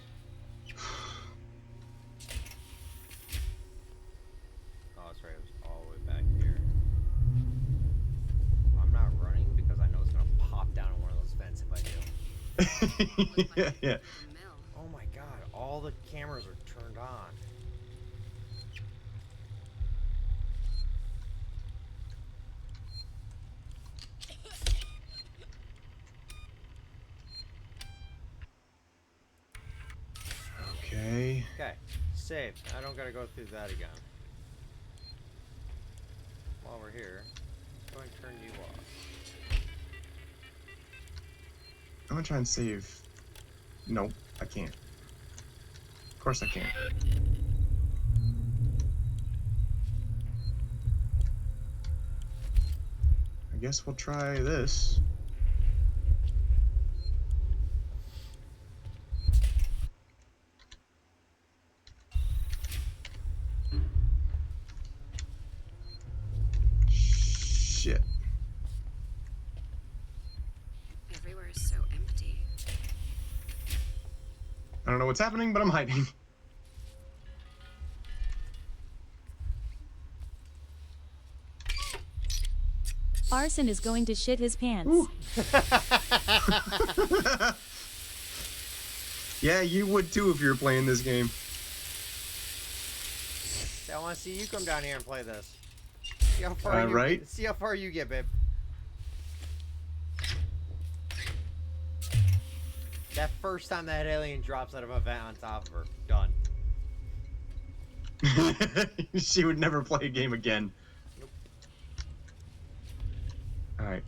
Oh, that's right. It was all the way back here. I'm not running because I know it's gonna pop down in one of those vents if I do. Yeah, yeah. Oh my god, all all the cameras are turned on. Okay. Okay, save. I don't gotta go through that again. While we're here, let's go and turn you off. I'm gonna try and save. Nope, I can't. Of course I can't. I guess we'll try this. Shit. Everywhere is so empty. I don't know what's happening, but I'm hiding. Arson is going to shit his pants. Yeah, you would too if you were playing this game. See, I want to see you come down here and play this. See how far Right? See how far you get, babe. That first time that alien drops out of a vent on top of her, done. She would never play a game again. Nope. Alright.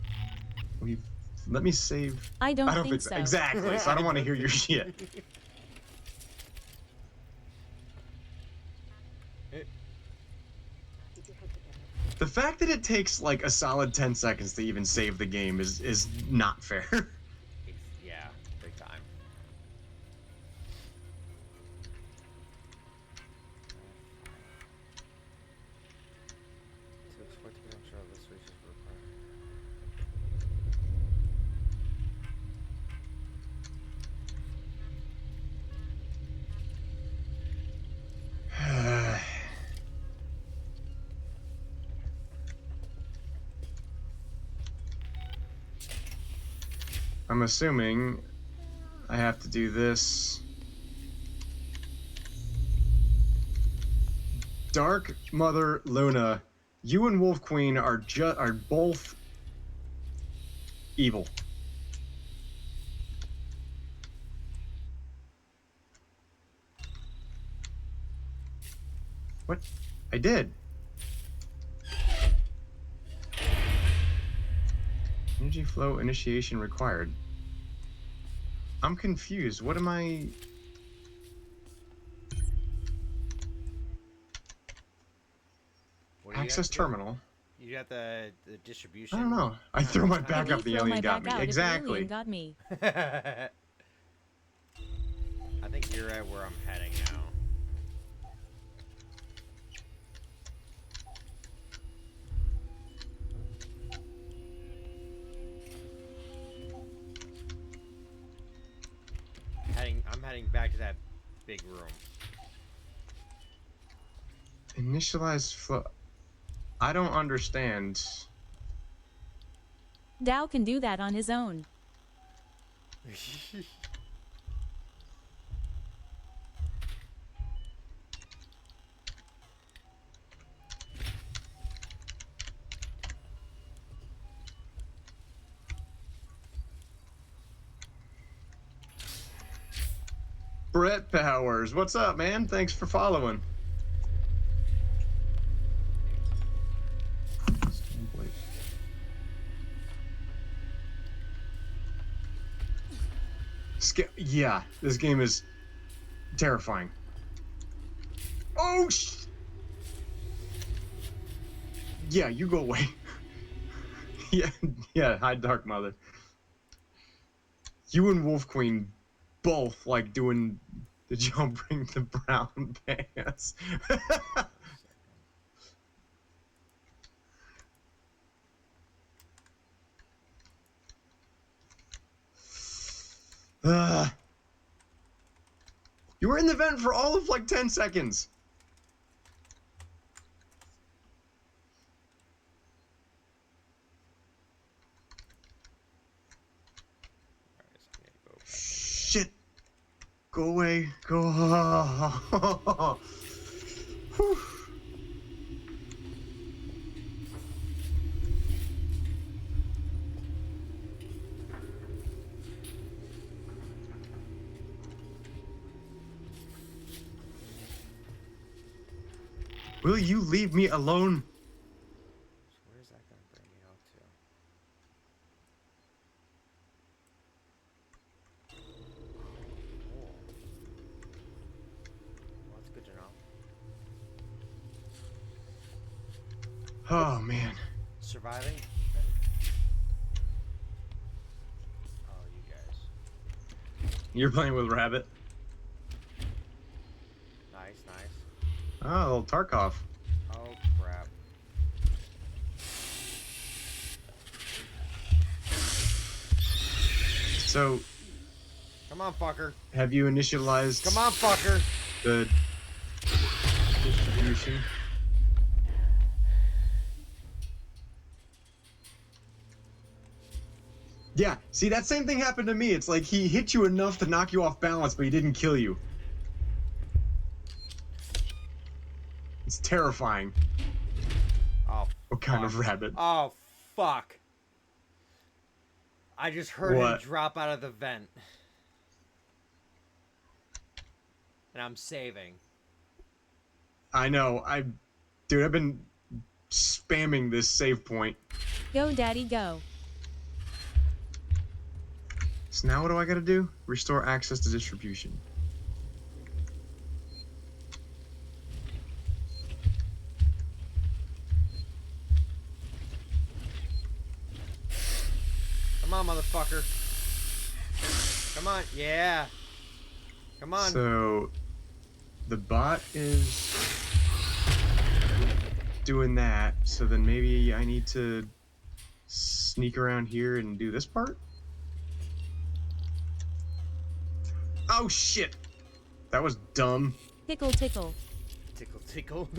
Let me save. I don't think so. Exactly, so I don't want to hear your shit. The fact that it takes like a solid 10 seconds to even save the game is not fair. Yeah, big time. To exploit the potential of this resource I'm assuming I have to do this. Dark Mother Luna, you and Wolf Queen are both evil. What? I did. Energy flow initiation required. I'm confused. What am I? What do you Access have to do? terminal. You got the distribution. I don't know. I threw my back Let up. me The throw my alien got back me. out if the Exactly. alien got me. I think you're at where I'm heading now. I'm heading back to that big room. Initialize flow. I don't understand. Dow can do that on his own. Brett Powers, what's up, man? Thanks for following. Yeah, this game is terrifying. Oh, yeah, you go away. yeah, hi, Dark Mother. You and Wolf Queen both like doing the jumping the brown pants. You were in the vent for all of like 10 seconds. Shit. Go away. Go. Whew. Will you leave me alone? So where's that gonna bring me out to? Oh. Well, that's good to know. Oh man. Surviving? Oh, you guys. You're playing with Rabbit. Nice, nice. Oh, little Tarkov. Oh, crap. So, Come on, fucker. have you initialized Come on, fucker. the distribution? Yeah, see, that same thing happened to me. It's like he hit you enough to knock you off balance, but he didn't kill you. It's terrifying. Oh, What kind fuck. of rabbit? Oh, fuck. I just heard What? him drop out of the vent. And I'm saving. I know. Dude, I've been spamming this save point. Go, daddy, go. So now what do I gotta do? Restore access to distribution. Come on, motherfucker. Come on. Yeah. Come on. So the bot is doing that, so then maybe I need to sneak around here and do this part? Oh shit! That was dumb. Tickle, tickle. Tickle, tickle.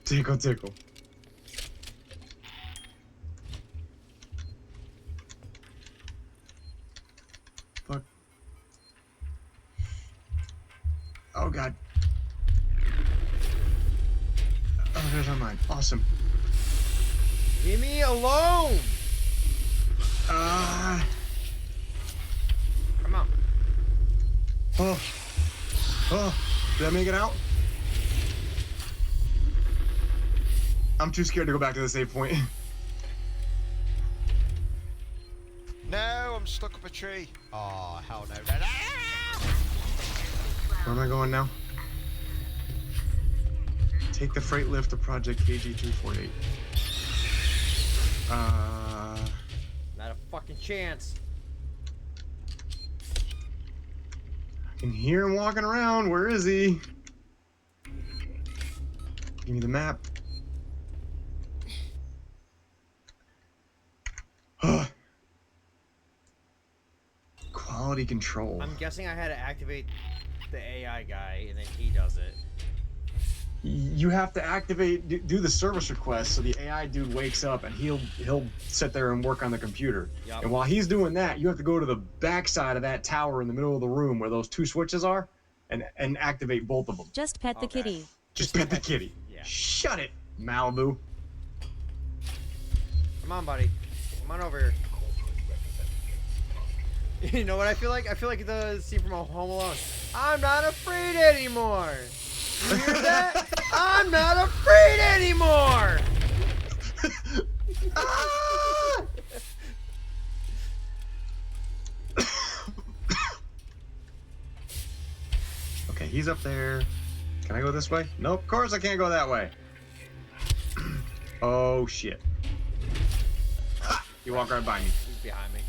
Tickle, tickle. Fuck. Oh god. Oh, there's our mine. Awesome. Leave me alone. Ah. Come on. Oh. Oh. Did I make it out? I'm too scared to go back to the save point. No, I'm stuck up a tree. Oh, hell no. Where am I going now? Take the freight lift to Project KG-348. Not a fucking chance. I can hear him walking around. Where is he? Give me the map. Quality control. I'm guessing I had to activate the AI guy, and then he does it. You have to activate, do the service request, so the AI dude wakes up and he'll sit there and work on the computer. Yep. And while he's doing that, you have to go to the back side of that tower in the middle of the room where those two switches are, and activate both of them. Just pet the Okay. kitty. Just pet the kitty. Yeah. Shut it, Malibu. Come on, buddy. Come on over here. You know what I feel like? I feel like the scene from Home Alone. I'm not afraid anymore. You hear that? I'm not afraid anymore. Ah! Okay, he's up there. Can I go this way? Nope, of course I can't go that way. Oh shit. Ah, you walk right by me. He's behind me.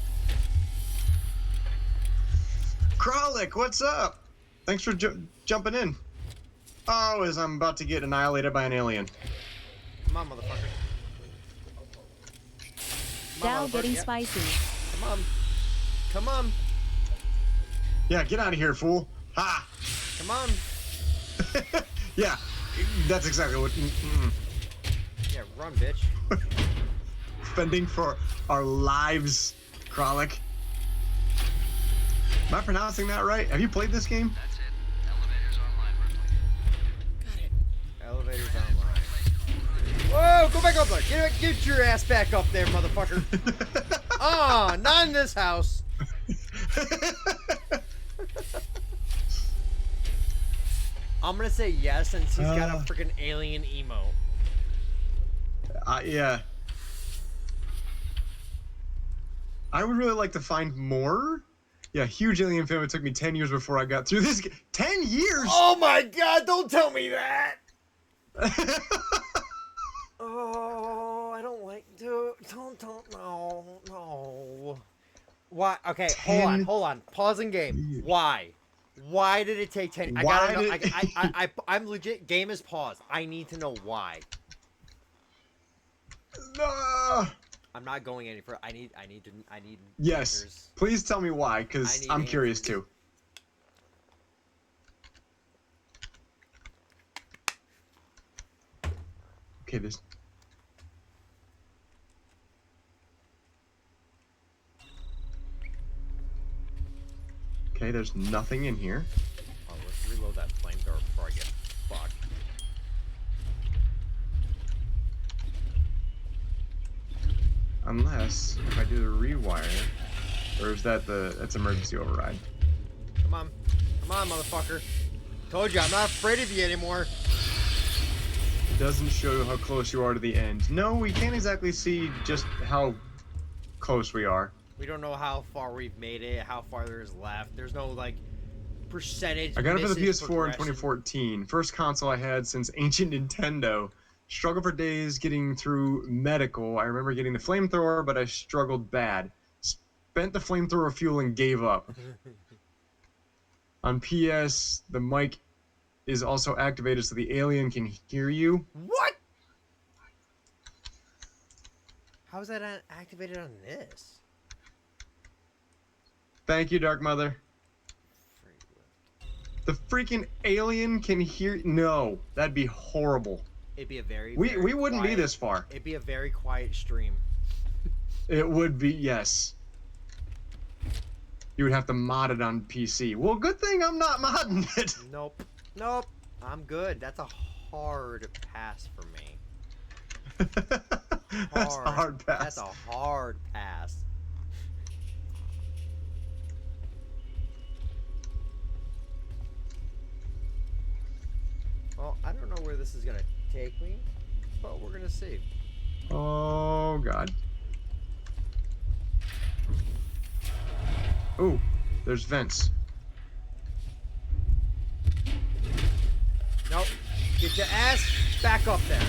Kralik, what's up? Thanks for jumping in. Oh, as I'm about to get annihilated by an alien. Come on, motherfucker. Come Dow on, motherfucker. getting Yep. spicy. Come on. Come on. Yeah, get out of here, fool. Ha! Come on. Yeah, that's exactly what. Yeah, run, bitch. Fending for our lives, Kralik. Am I pronouncing that right? Have you played this game? That's it. Elevators online, Ripley. Got it. Elevators online. Whoa, go back up there. Get your ass back up there, motherfucker. Not in this house. I'm gonna say yes since he's got a freaking alien emo. Yeah. I would really like to find more. Yeah, huge alien film. It took me 10 years before I got through this. 10 years? Oh my god, don't tell me that! Oh, I don't like to. Don't, no. Why? Okay, hold on. Pause in game. Why? Why did it take 10? I gotta know. I'm legit. Game is paused. I need to know why. No. I'm not going any further. I need. Yes. answers. Please tell me why, because I'm curious too. Okay, this. Okay, there's nothing in here. Oh, let's reload that flamethrower before I get fucked. Unless if I do the rewire, or is that that's emergency override? Come on, motherfucker. Told you, I'm not afraid of you anymore. It doesn't show you how close you are to the end. No, we can't exactly see just how close we are. We don't know how far we've made it, how far there's left. There's no like percentage. I got it for the misses PS4 in progression. 2014. First console I had since ancient Nintendo. Struggled for days getting through medical. I remember getting the flamethrower, but I struggled bad. Spent the flamethrower fuel and gave up. On PS, the mic is also activated so the alien can hear you. What? How is that activated on this? Thank you, Dark Mother. The freaking alien can hear. No, that'd be horrible. It'd be a very We wouldn't quiet, be this far. It'd be a very quiet stream. It would be, yes. You would have to mod it on PC. Well, good thing I'm not modding it. Nope. I'm good. That's a hard pass for me. That's a hard pass. That's a hard pass. Well, I don't know where this is gonna take me, but we're gonna see. Oh, God. Ooh, there's vents. Nope. Get your ass back up there.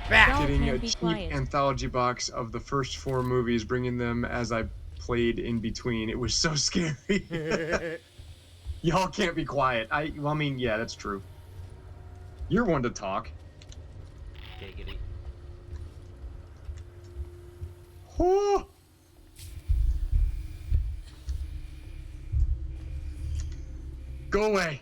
Back. Y'all Getting a can't be cheap quiet. anthology box of the first 4 movies, bringing them as I played in between. It was so scary. Y'all can't be quiet. Well, I mean, yeah, that's true. You're one to talk. Giggity. Oh. Go away.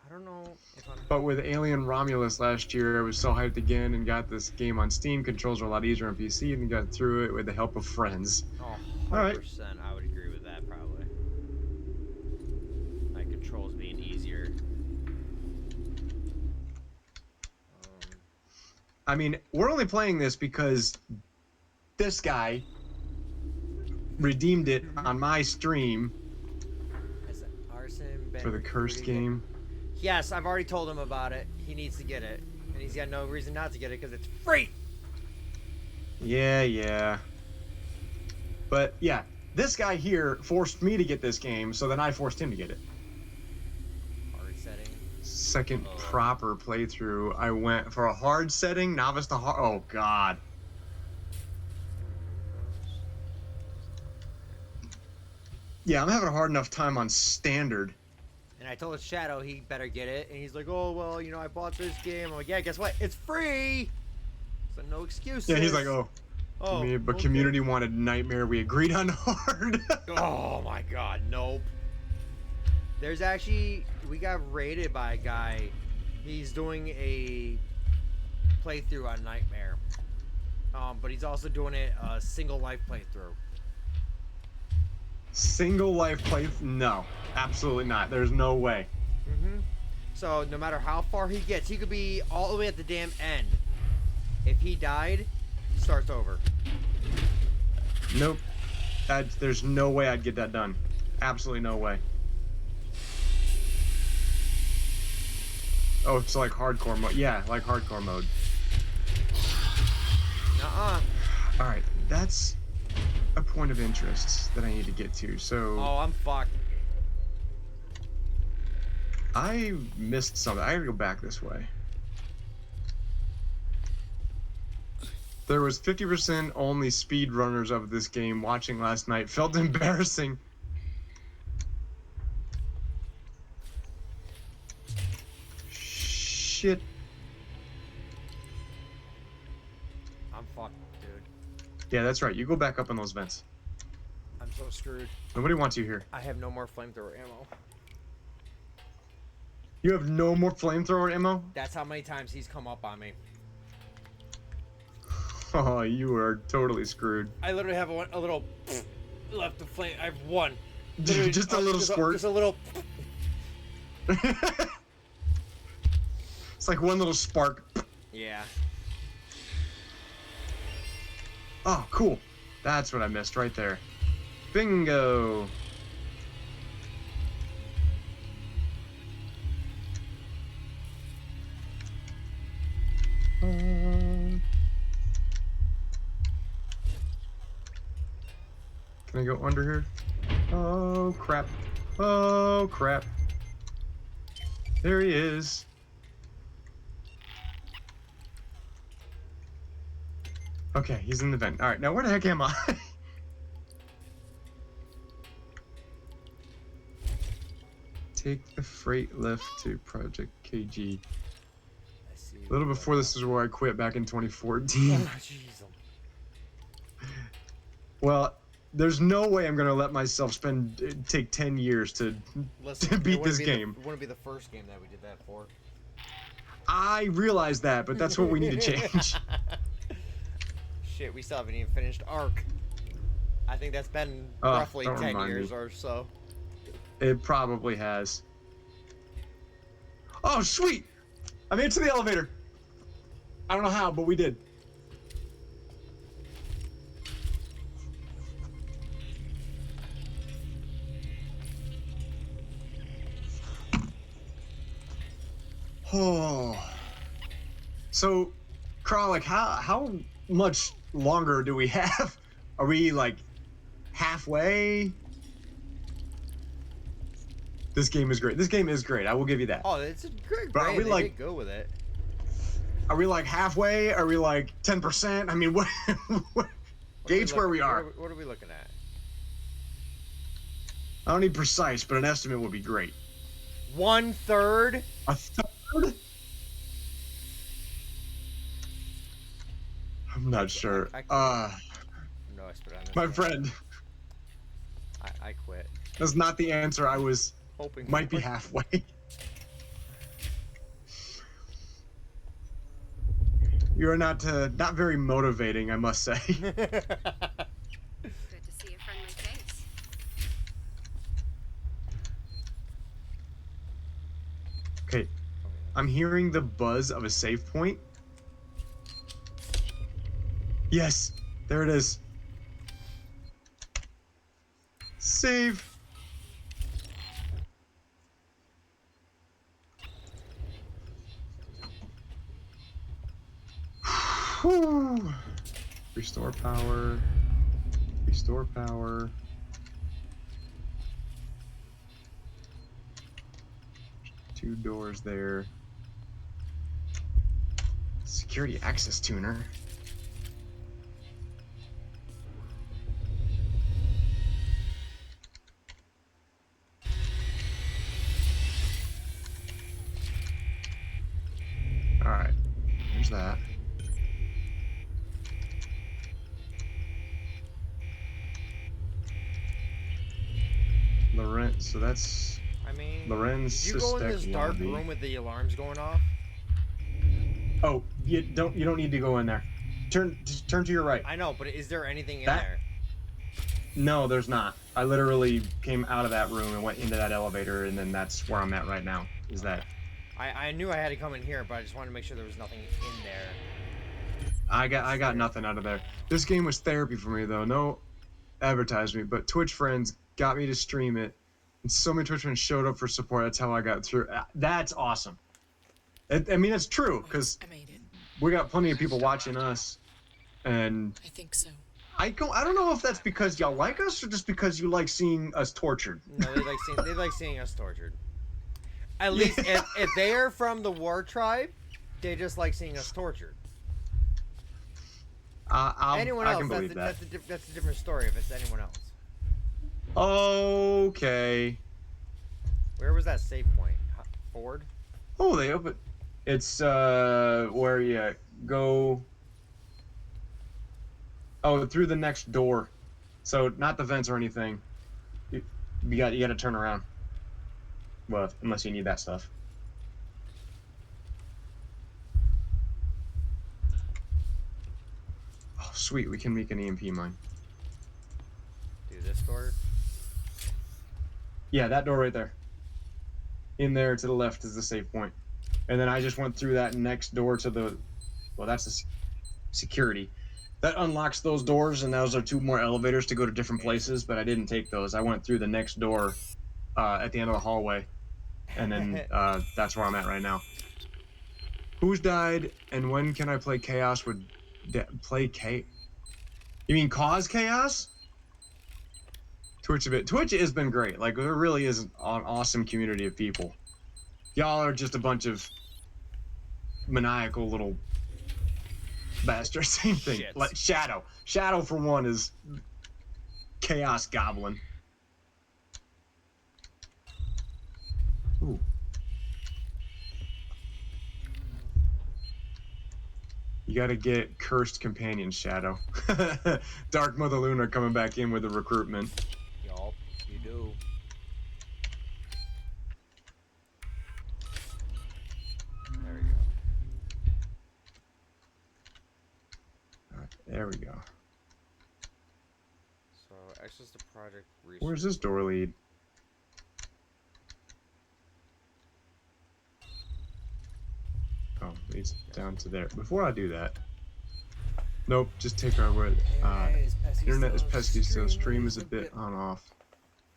I don't know if I'm. But with Alien Romulus last year, I was so hyped again and got this game on Steam. Controls are a lot easier on PC and got through it with the help of friends. Oh, All right. 100%. I would agree with that probably. My controls being easier. I mean, we're only playing this because this guy redeemed it on my stream Has Arson been for the cursed recruited yet? game. Yes, I've already told him about it. He needs to get it. And he's got no reason not to get it because it's free! Yeah. But yeah, this guy here forced me to get this game, so then I forced him to get it. Hard setting. Second proper playthrough, I went for a hard setting, novice to hard. Oh, God. Yeah, I'm having a hard enough time on standard. And I told Shadow he better get it. And he's like, oh, well, you know, I bought this game. I'm like, yeah, guess what? It's free! So no excuses. Yeah, he's like, oh. But okay. community wanted Nightmare. We agreed on hard. Oh my god, nope. There's actually, we got raided by a guy. He's doing a playthrough on Nightmare. But he's also doing it a single life playthrough. Single life play? No, absolutely not. There's no way. So no matter how far he gets, he could be all the way at the damn end. If he died, he starts over. Nope. There's no way I'd get that done. Absolutely no way. Oh, it's like hardcore mode. Yeah, like hardcore mode. Alright, that's a point of interest that I need to get to. So Oh, I'm fucked. I missed something. I gotta go back this way. There was 50% only speedrunners of this game watching last night. Felt embarrassing. Shit. I'm fucked, dude. Yeah, that's right. You go back up in those vents. I'm so screwed. Nobody wants you here. I have no more flamethrower ammo. You have no more flamethrower ammo? That's how many times he's come up on me. Oh, you are totally screwed. I literally have a little left of flame. I have one. Literally, Just a little squirt. Just a little. It's like one little spark. Yeah. Oh, cool. That's what I missed right there. Bingo. Can I go under here? Oh, crap. Oh, crap. There he is. Okay, he's in the vent. All right, now where the heck am I? Take the freight lift to Project KG. I see. A little before this is where I quit back in 2014. Oh, jeez. Well, there's no way I'm gonna let myself take 10 years to beat this game. It wouldn't be the first game that we did that for. I realize that, but that's what we need to change. Shit, we still haven't even finished Ark. I think that's been Oh, roughly don't 10 remind years me. or so. It probably has. Oh, sweet! I made it to the elevator. I don't know how, but we did. Oh. So, Kralik, how much longer do we have? Are we like halfway? This game is great. This game is great. I will give you that. Oh, it's a great But are brand. we They like- did go with it. Are we like halfway? Are we like 10%? I mean, what? Gauge where we are. What are we looking at? I don't need precise, but an estimate would be great. 1/3? A third? I'm not sure. No, I spit on this My one. friend, I quit. that's not the answer. I was Hoping. might be for. halfway. You are not very motivating, I must say. Good to see a friendly face. Okay, I'm hearing the buzz of a save point. Yes, there it is. Save. Whew. Restore power. Restore power. Two doors there. Security access tuner. All right, there's that. Loren, so that's I mean, Lorenz did you go in this Sistek dark lobby. room with the alarms going off? Oh, you don't need to go in there. Turn to your right. I know, but is there anything in That- there? No, there's not. I literally came out of that room and went into that elevator, and then that's where I'm at right now. Is that? I knew I had to come in here, but I just wanted to make sure there was nothing in there. I got nothing out of there. This game was therapy for me though. No advertisement, but Twitch friends got me to stream it, and so many Twitch friends showed up for support. That's how I got through. That's awesome. I mean, it's true because I made it. we got plenty of people watching us, and I think so. I don't know if that's because y'all like us or just because you like seeing us tortured. No, they like seeing us tortured. At least if they are from the War Tribe, they just like seeing us tortured. Anyone else, I can believe that. That's a different story if it's anyone else. Okay. Where was that save point? Ford? Oh, they open. It's where you go. Oh, through the next door. So not the vents or anything. You got to turn around. Well, unless you need that stuff. Oh, sweet. We can make an EMP mine. Do this door? Yeah, that door right there. In there to the left is the save point. And then I just went through that next door to the... Well, that's the security. That unlocks those doors, and those are 2 more elevators to go to different places, but I didn't take those. I went through the next door at the end of the hallway. And then that's where I'm at right now. Who's died, and when can I play Chaos with... play K? You mean cause chaos? Twitch has been great. Like, there really is an awesome community of people. Y'all are just a bunch of maniacal little bastards. Same thing. Like Shadow. Shadow, for one, is Chaos Goblin. Ooh. You gotta get Cursed Companion, Shadow. Dark Mother Luna coming back in with the recruitment. Yup, you do. There we go. Alright, there we go. So, access to project research. Where's this door lead? Oh, leads down to there. Before I do that, nope, just take our word. Internet is pesky still. Stream is a bit on off.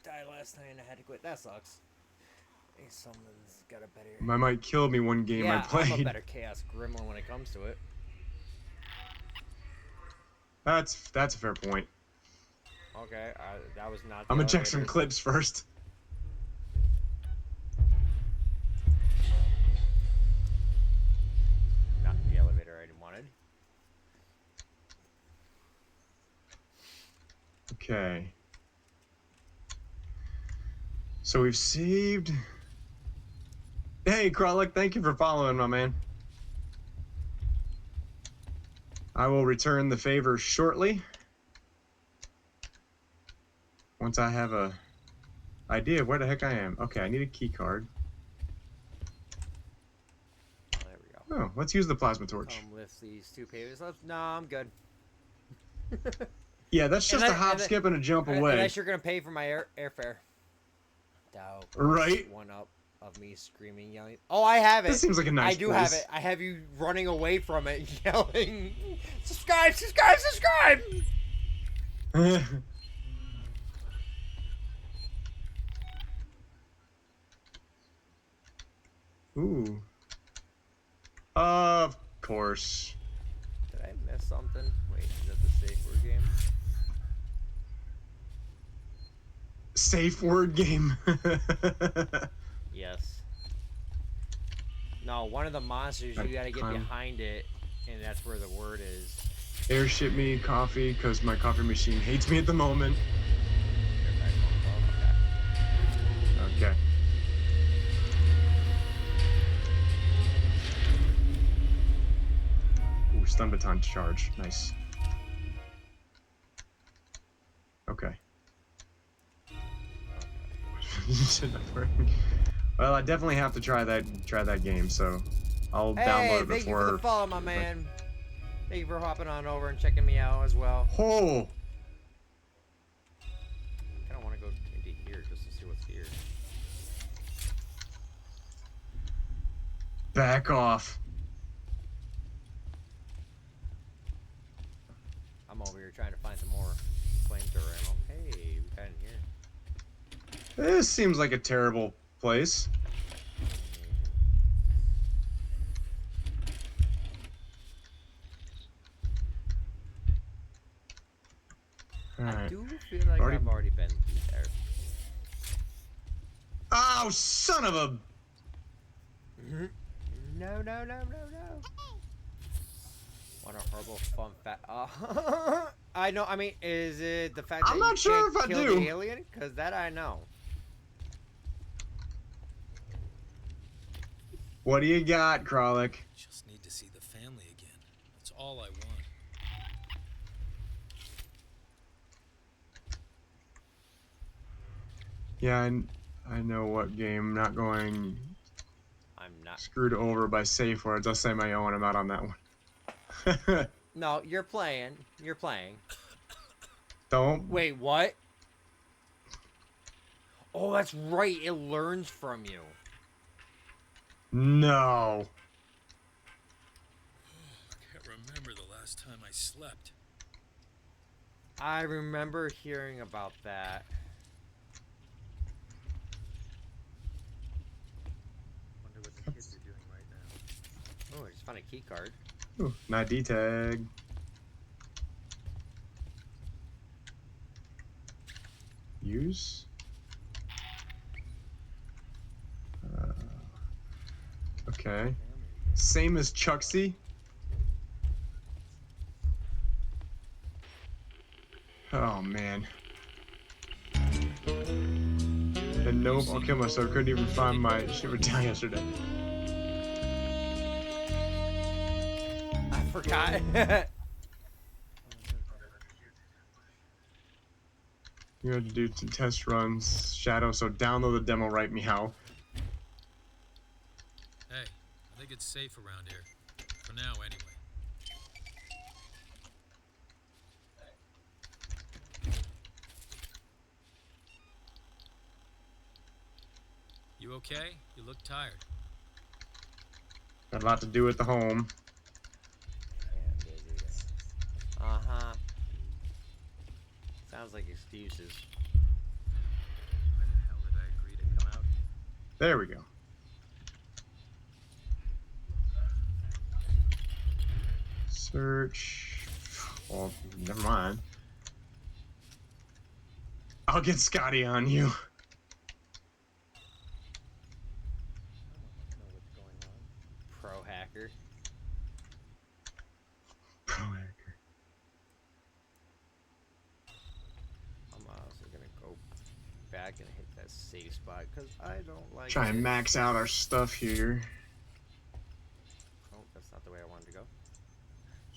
Died last night and I had to quit. That sucks. Hey, someone's got a better. I might kill me one game I played. I'm a better Chaos Gremlin when it comes to it. That's a fair point. Okay, that was not. I'm gonna check some clips first. Not the elevator I wanted. Okay. So we've saved. Hey, Kralik, thank you for following, my man. I will return the favor shortly. Once I have a idea of where the heck I am. Okay, I need a key card. There we go. Oh, let's use the plasma torch. Lift these 2 pages up. No, I'm good. Yeah, that's just a hop, skip, and a jump away. Unless you're gonna pay for my airfare. Dow. Right. One up of me screaming, yelling. Oh, I have it. This seems like a nice I do place. have it. I have you running away from it, yelling, "Subscribe! Subscribe! Subscribe!" Ooh. Of course. Did I miss something? Wait, is that the safe word game? Safe word game. Yes. No, one of the monsters, you gotta get behind it, and that's where the word is. Airship me coffee, because my coffee machine hates me at the moment. Okay. Ooh, stun baton charge. Nice. Okay. Well, I definitely have to try that game, so I'll download it before. Thank you for the follow, my man. Thank you for hopping on over and checking me out as well. Oh. Back off. I'm over here trying to find some more flamethrower ammo. Hey, we got in here. This seems like a terrible place. I Alright. do feel like I've already been there. Oh, son of a... No. What a horrible fun fact. I know. I mean, is it the fact that I'm not sure if I kill do. the alien? Because that I know. What do you got, Kralik? Just need to see the family again. That's all I want. Yeah, I know what game. I'm not going I'm not. screwed over by safe words. I'll say my own. I'm out on that one. No, you're playing. You're playing. Don't. Wait, what? Oh, that's right. It learns from you. No. Can't remember the last time I slept. I remember hearing about that. Wonder what the kids are doing right now. Oh, I just found a key card. Ooh, ID tag. Use. Okay. Same as Chucksy. Oh man. And nope, I'll kill myself. Couldn't even find my shit was down yesterday. I forgot. You had to do some test runs, Shadow, so download the demo right meow. Hey, I think it's safe around here. For now, anyway. You okay? You look tired. Got a lot to do at the home. Uh-huh. Sounds like excuses. Why the hell did I agree to come out? There we go. Search. Well, never mind. I'll get Scotty on you. Pro hacker. Pro hacker. I'm also gonna go back and hit that safe spot because I don't like Try and max out our stuff here. Oh, that's not the way I wanted to go.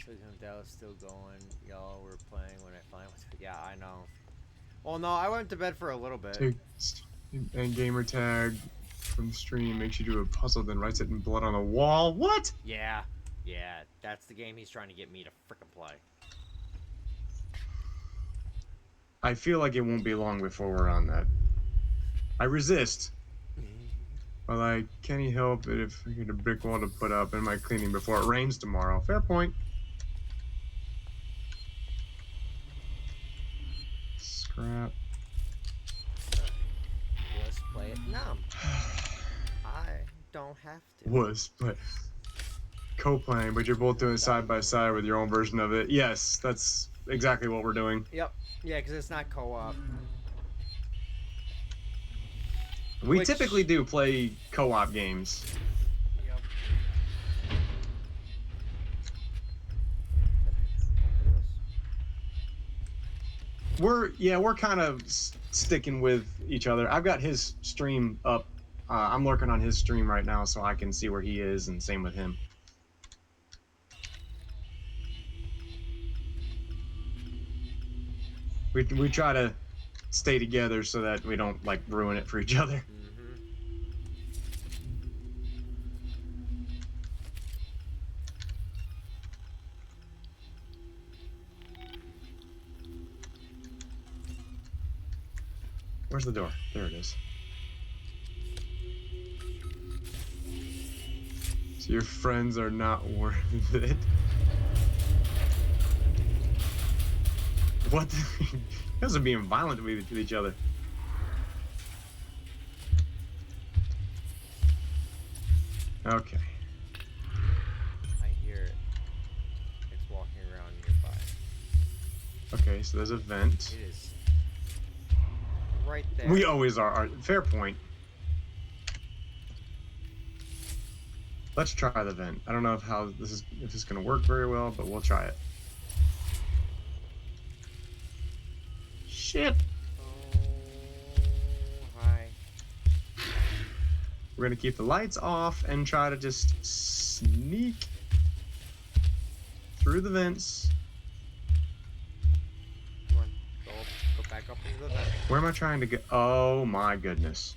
Silicon Dallas still going. Y'all were playing when I finally went to... Yeah, I know. Well, no, I went to bed for a little bit. Text and gamer tag from the stream makes you do a puzzle, then writes it in blood on the wall. What? Yeah, that's the game he's trying to get me to frickin' play. I feel like it won't be long before we're on that. I resist. But I can't help it if I get a brick wall to put up and my cleaning before it rains tomorrow. Fair point. Scrap. Let's play it now. I don't have to. Was, but co-playing, but you're both doing it side by side with your own version of it. Yes, that's exactly what we're doing. Yep. Yeah, because it's not co-op. We typically do play co-op games. Yep. We're kind of sticking with each other. I've got his stream up. I'm lurking on his stream right now so I can see where he is, and same with him. We try to stay together so that we don't like ruin it for each other. Where's the door? There it is. So your friends are not worth it. What? You guys are being violent with each other. Okay. I hear it. It's walking around nearby. Okay, so there's a vent. It is right there. We always are. Fair point. Let's try the vent. I don't know if this is gonna work very well, but we'll try it. Shit. Oh, hi. We're gonna keep the lights off and try to just sneak through the vents. Come on, go back up into the vent. Where am I trying to get? Oh my goodness.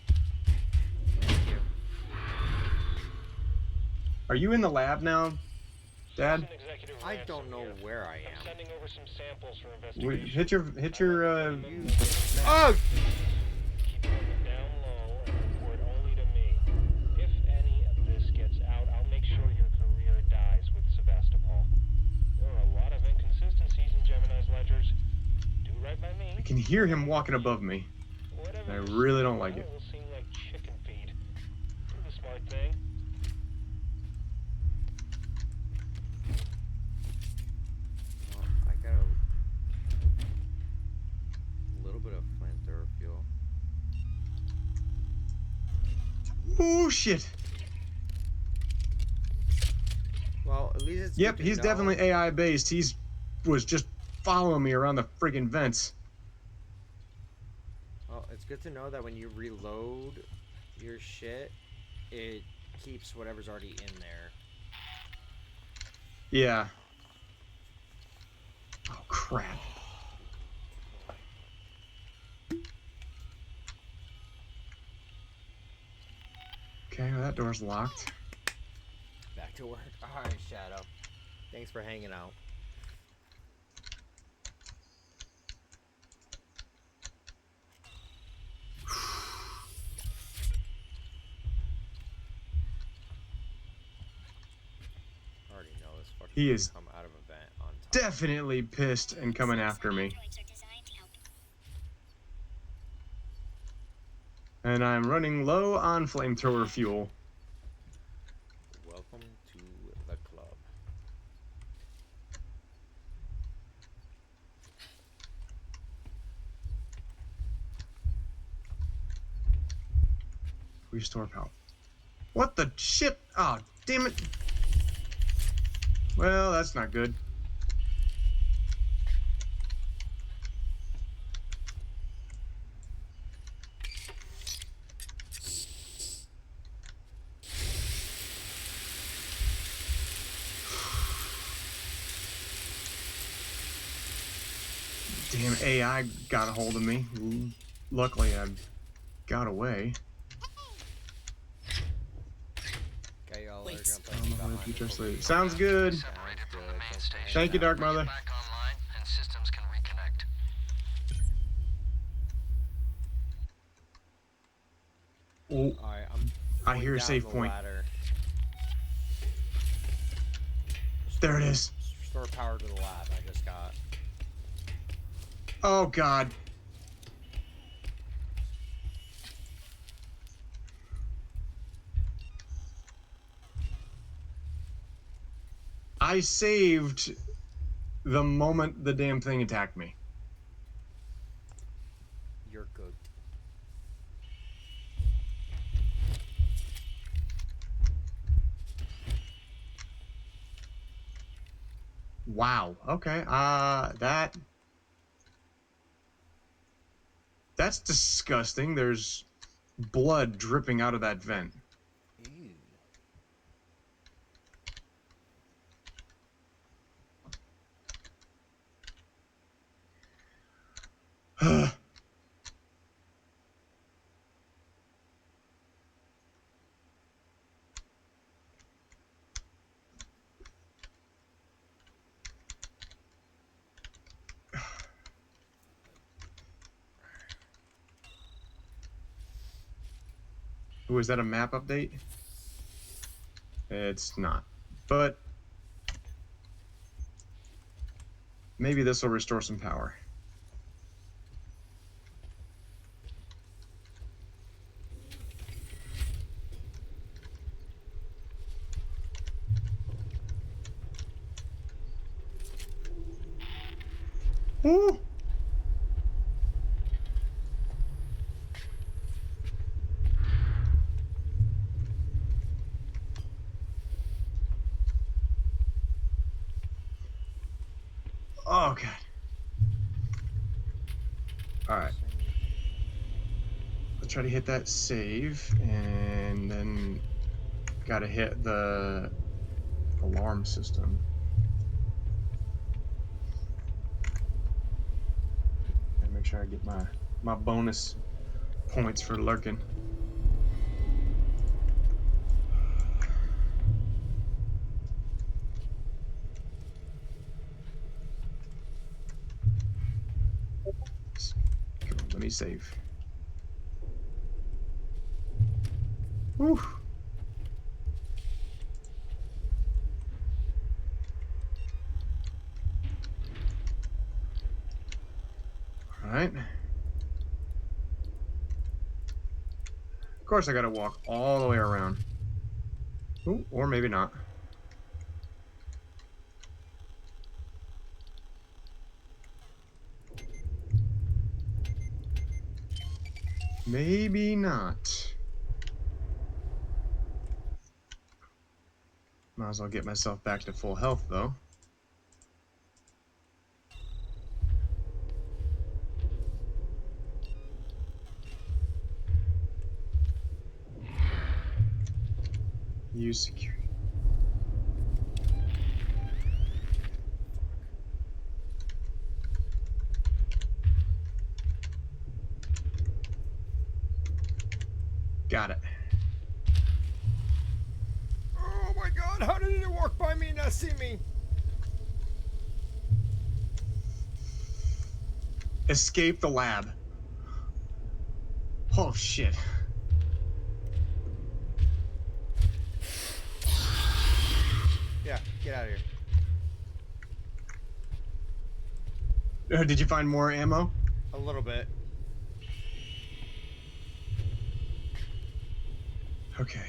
Thank you. Are you in the lab now, Dad? I don't know where I am. Sending over some samples for Hit your Oh! Keep them down low and report only to me. If any of this gets out, I'll make sure your career dies with Sebastopol. There are a lot of inconsistencies in Gemini's ledgers. Do right by me. I can hear him walking above me. Whatever I you really say don't like now it. will seem like chicken feed. Do the smart thing. Well, I got a little bit of flamethrower fuel. Oh shit. Well, at least it's Yep, good to he's know. definitely AI based. Was just following me around the friggin' vents. Well, it's good to know that when you reload your shit, it keeps whatever's already in there. Yeah. Oh crap. Okay, well, that door's locked. Back to work. Alright, Shadow. Thanks for hanging out. I already know this fucking He is come out of a vent on top. Definitely pissed and coming after me. And I'm running low on flamethrower fuel. Welcome to the club. Restore power. What the shit? Oh, damn it. Well, that's not good. Damn AI got a hold of me. Luckily, I got away. Okay, y'all are gonna Wait. play me behind You the just whole leave. Sounds good. Separated from the main station. Thank you, Dark Bring it Mother. back online and systems can reconnect. Oh, Alright, I'm I going hear a down save the point. ladder. There it is. Restore power to the lab I just got. Oh, God. I saved the moment the damn thing attacked me. You're good. Wow. Okay. That's disgusting. There's blood dripping out of that vent. Ooh, is that a map update? It's not. But maybe this will restore some power. Ooh. Oh god. Alright. Let's try to hit that save, and then gotta hit the alarm system. And make sure I get my bonus points for lurking. Come on, let me save. Whew. All right. Of course, I gotta walk all the way around. Ooh, or maybe not. Maybe not. Might as well get myself back to full health, though. Use security. Got it. Oh my god, how did it walk by me and not see me? Escape the lab. Oh shit. Yeah, get out of here. Did you find more ammo? A little bit. Okay.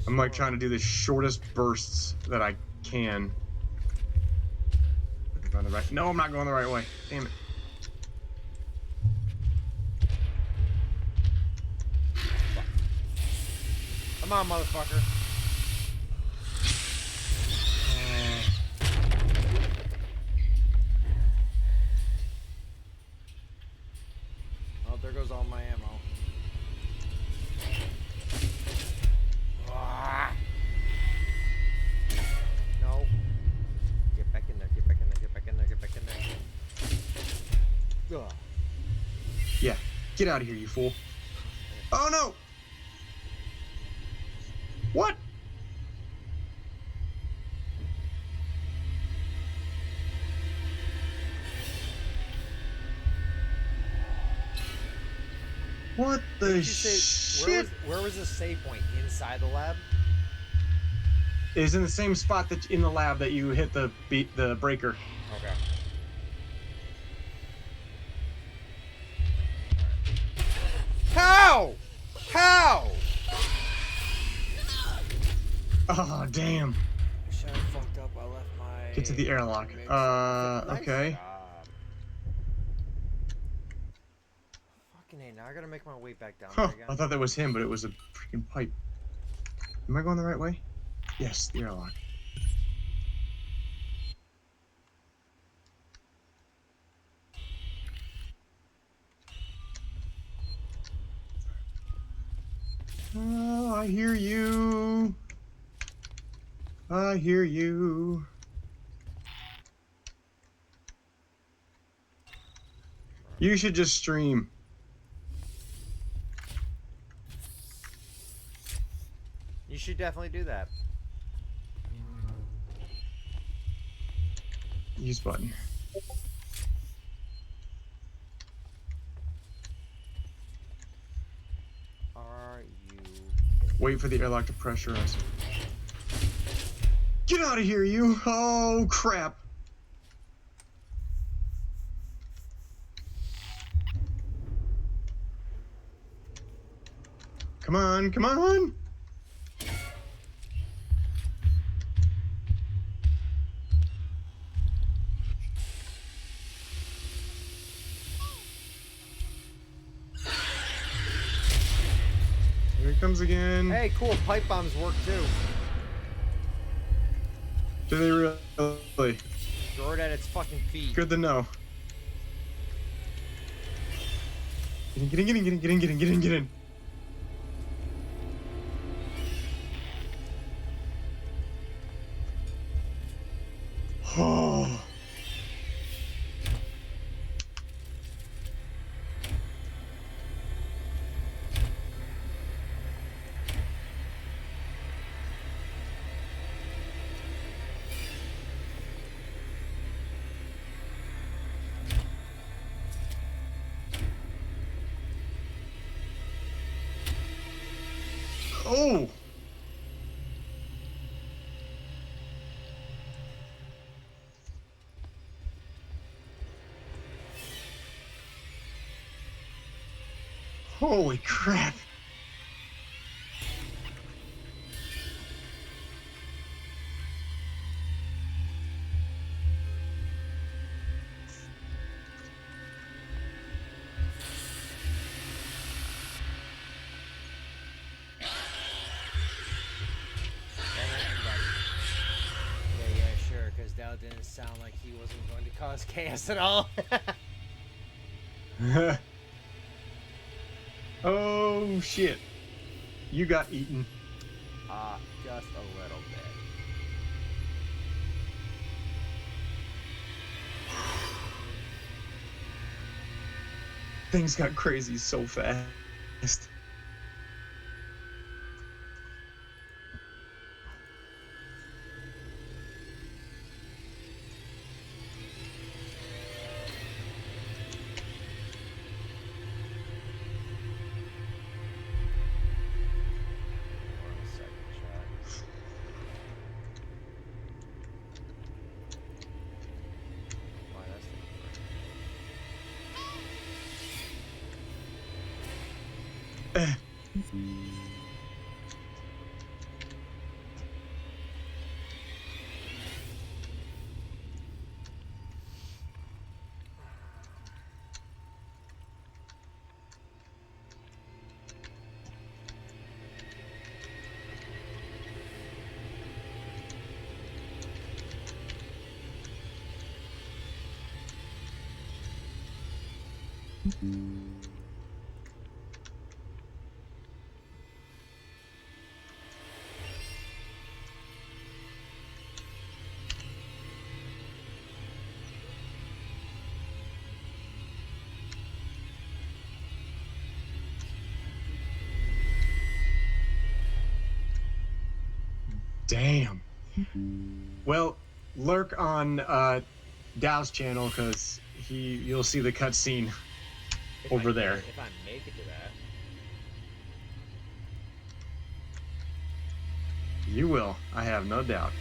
I'm like trying to do the shortest bursts that I can. Going the right. No, I'm not going the right way. Damn it. Come on, motherfucker. Oh, there goes all my ammo. Ah. No. Get back in there, get back in there, get back in there, get back in there. Ugh. Yeah. Get out of here, you fool. Oh no! What? What the shit? Where was the save point? Inside the lab? It is in the same spot that in the lab that you hit the breaker. Okay. How? How? Oh damn. Shit, I fucked up. I left my. Get to the airlock. Nice Okay. job. Fucking A, now I gotta make my way back down Huh, there again. I thought that was him, but it was a freaking pipe. Am I going the right way? Yes, the airlock. Oh, I hear you. I hear you. You should just stream. You should definitely do that. Use button. Are you? Wait for the airlock to pressurize. Get out of here, you! Oh, crap. Come on, come on! Here he comes again. Hey, cool. Pipe bombs work too. Do they really? Throw it at its fucking feet. Good to know. Get in. Oh. Oh. Holy crap. Yeah, sure, because that didn't sound like he wasn't going to cause chaos at all. Oh shit. You got eaten. Just a little bit. Things got crazy so fast. Damn. Well, lurk on Dow's channel because you'll see the cutscene over there. If I make it to that. You will, I have no doubt.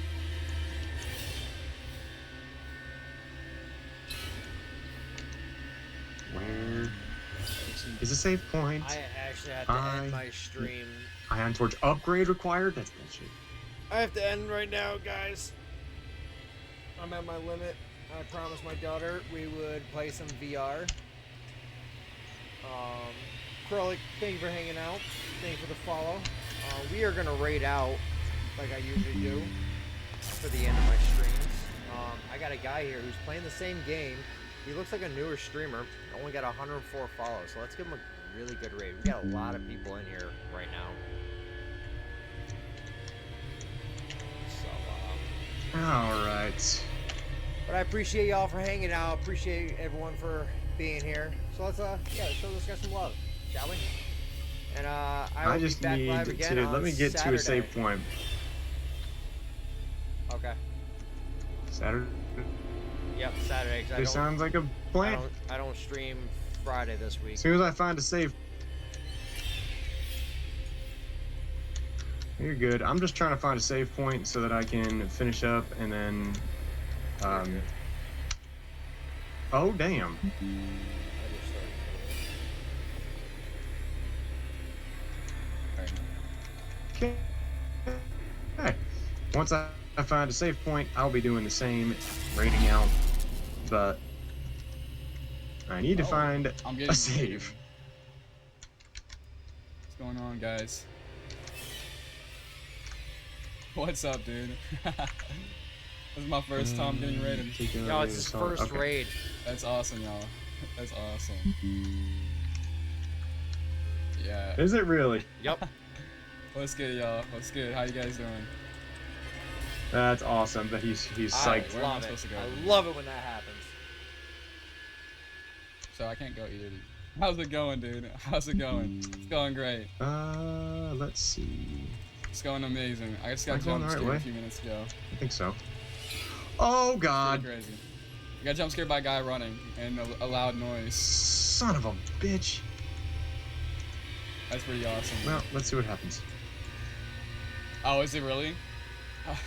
Where is a save point? I actually have to end my stream. Ion Torch upgrade required? That's bullshit. I have to end right now, guys. I'm at my limit. I promised my daughter we would play some VR. Krolik, thank you for hanging out. Thank you for the follow. We are going to raid out like I usually do for the end of my streams. I got a guy here who's playing the same game. He looks like a newer streamer. Only got 104 follows, so let's give him a really good raid. We got a lot of people in here right now. So, Alright. but I appreciate y'all for hanging out. Appreciate everyone for being here. So let's show this guy some love, shall we? And I just be back need live again to on let me get to a Saturday. save point. Okay. Saturday. Yep, Saturday. 'Cause This sounds like a plan. I don't stream Friday this week. As soon as I find a save. You're good. I'm just trying to find a save point so that I can finish up and then. Oh damn. Okay. Once I find a save point, I'll be doing the same, raiding out, but I need to find I'm a getting save. What's going on, guys? What's up, dude? This is my first time getting raided. Yo, it's his first raid. That's awesome, y'all. That's awesome. Yeah. Is it really? Yep. What's good, y'all? What's good? How you guys doing? That's awesome that he's psyched. Where am I supposed to go? I love it when that happens. So I can't go either. How's it going, dude? How's it going? It's going great. Let's see. It's going amazing. I just got Am I going jump the right scared way? a few minutes ago. I think so. Oh god. Pretty crazy. I got jump scared by a guy running and a loud noise. Son of a bitch. That's pretty awesome. Well, let's see what happens. Oh, is it really?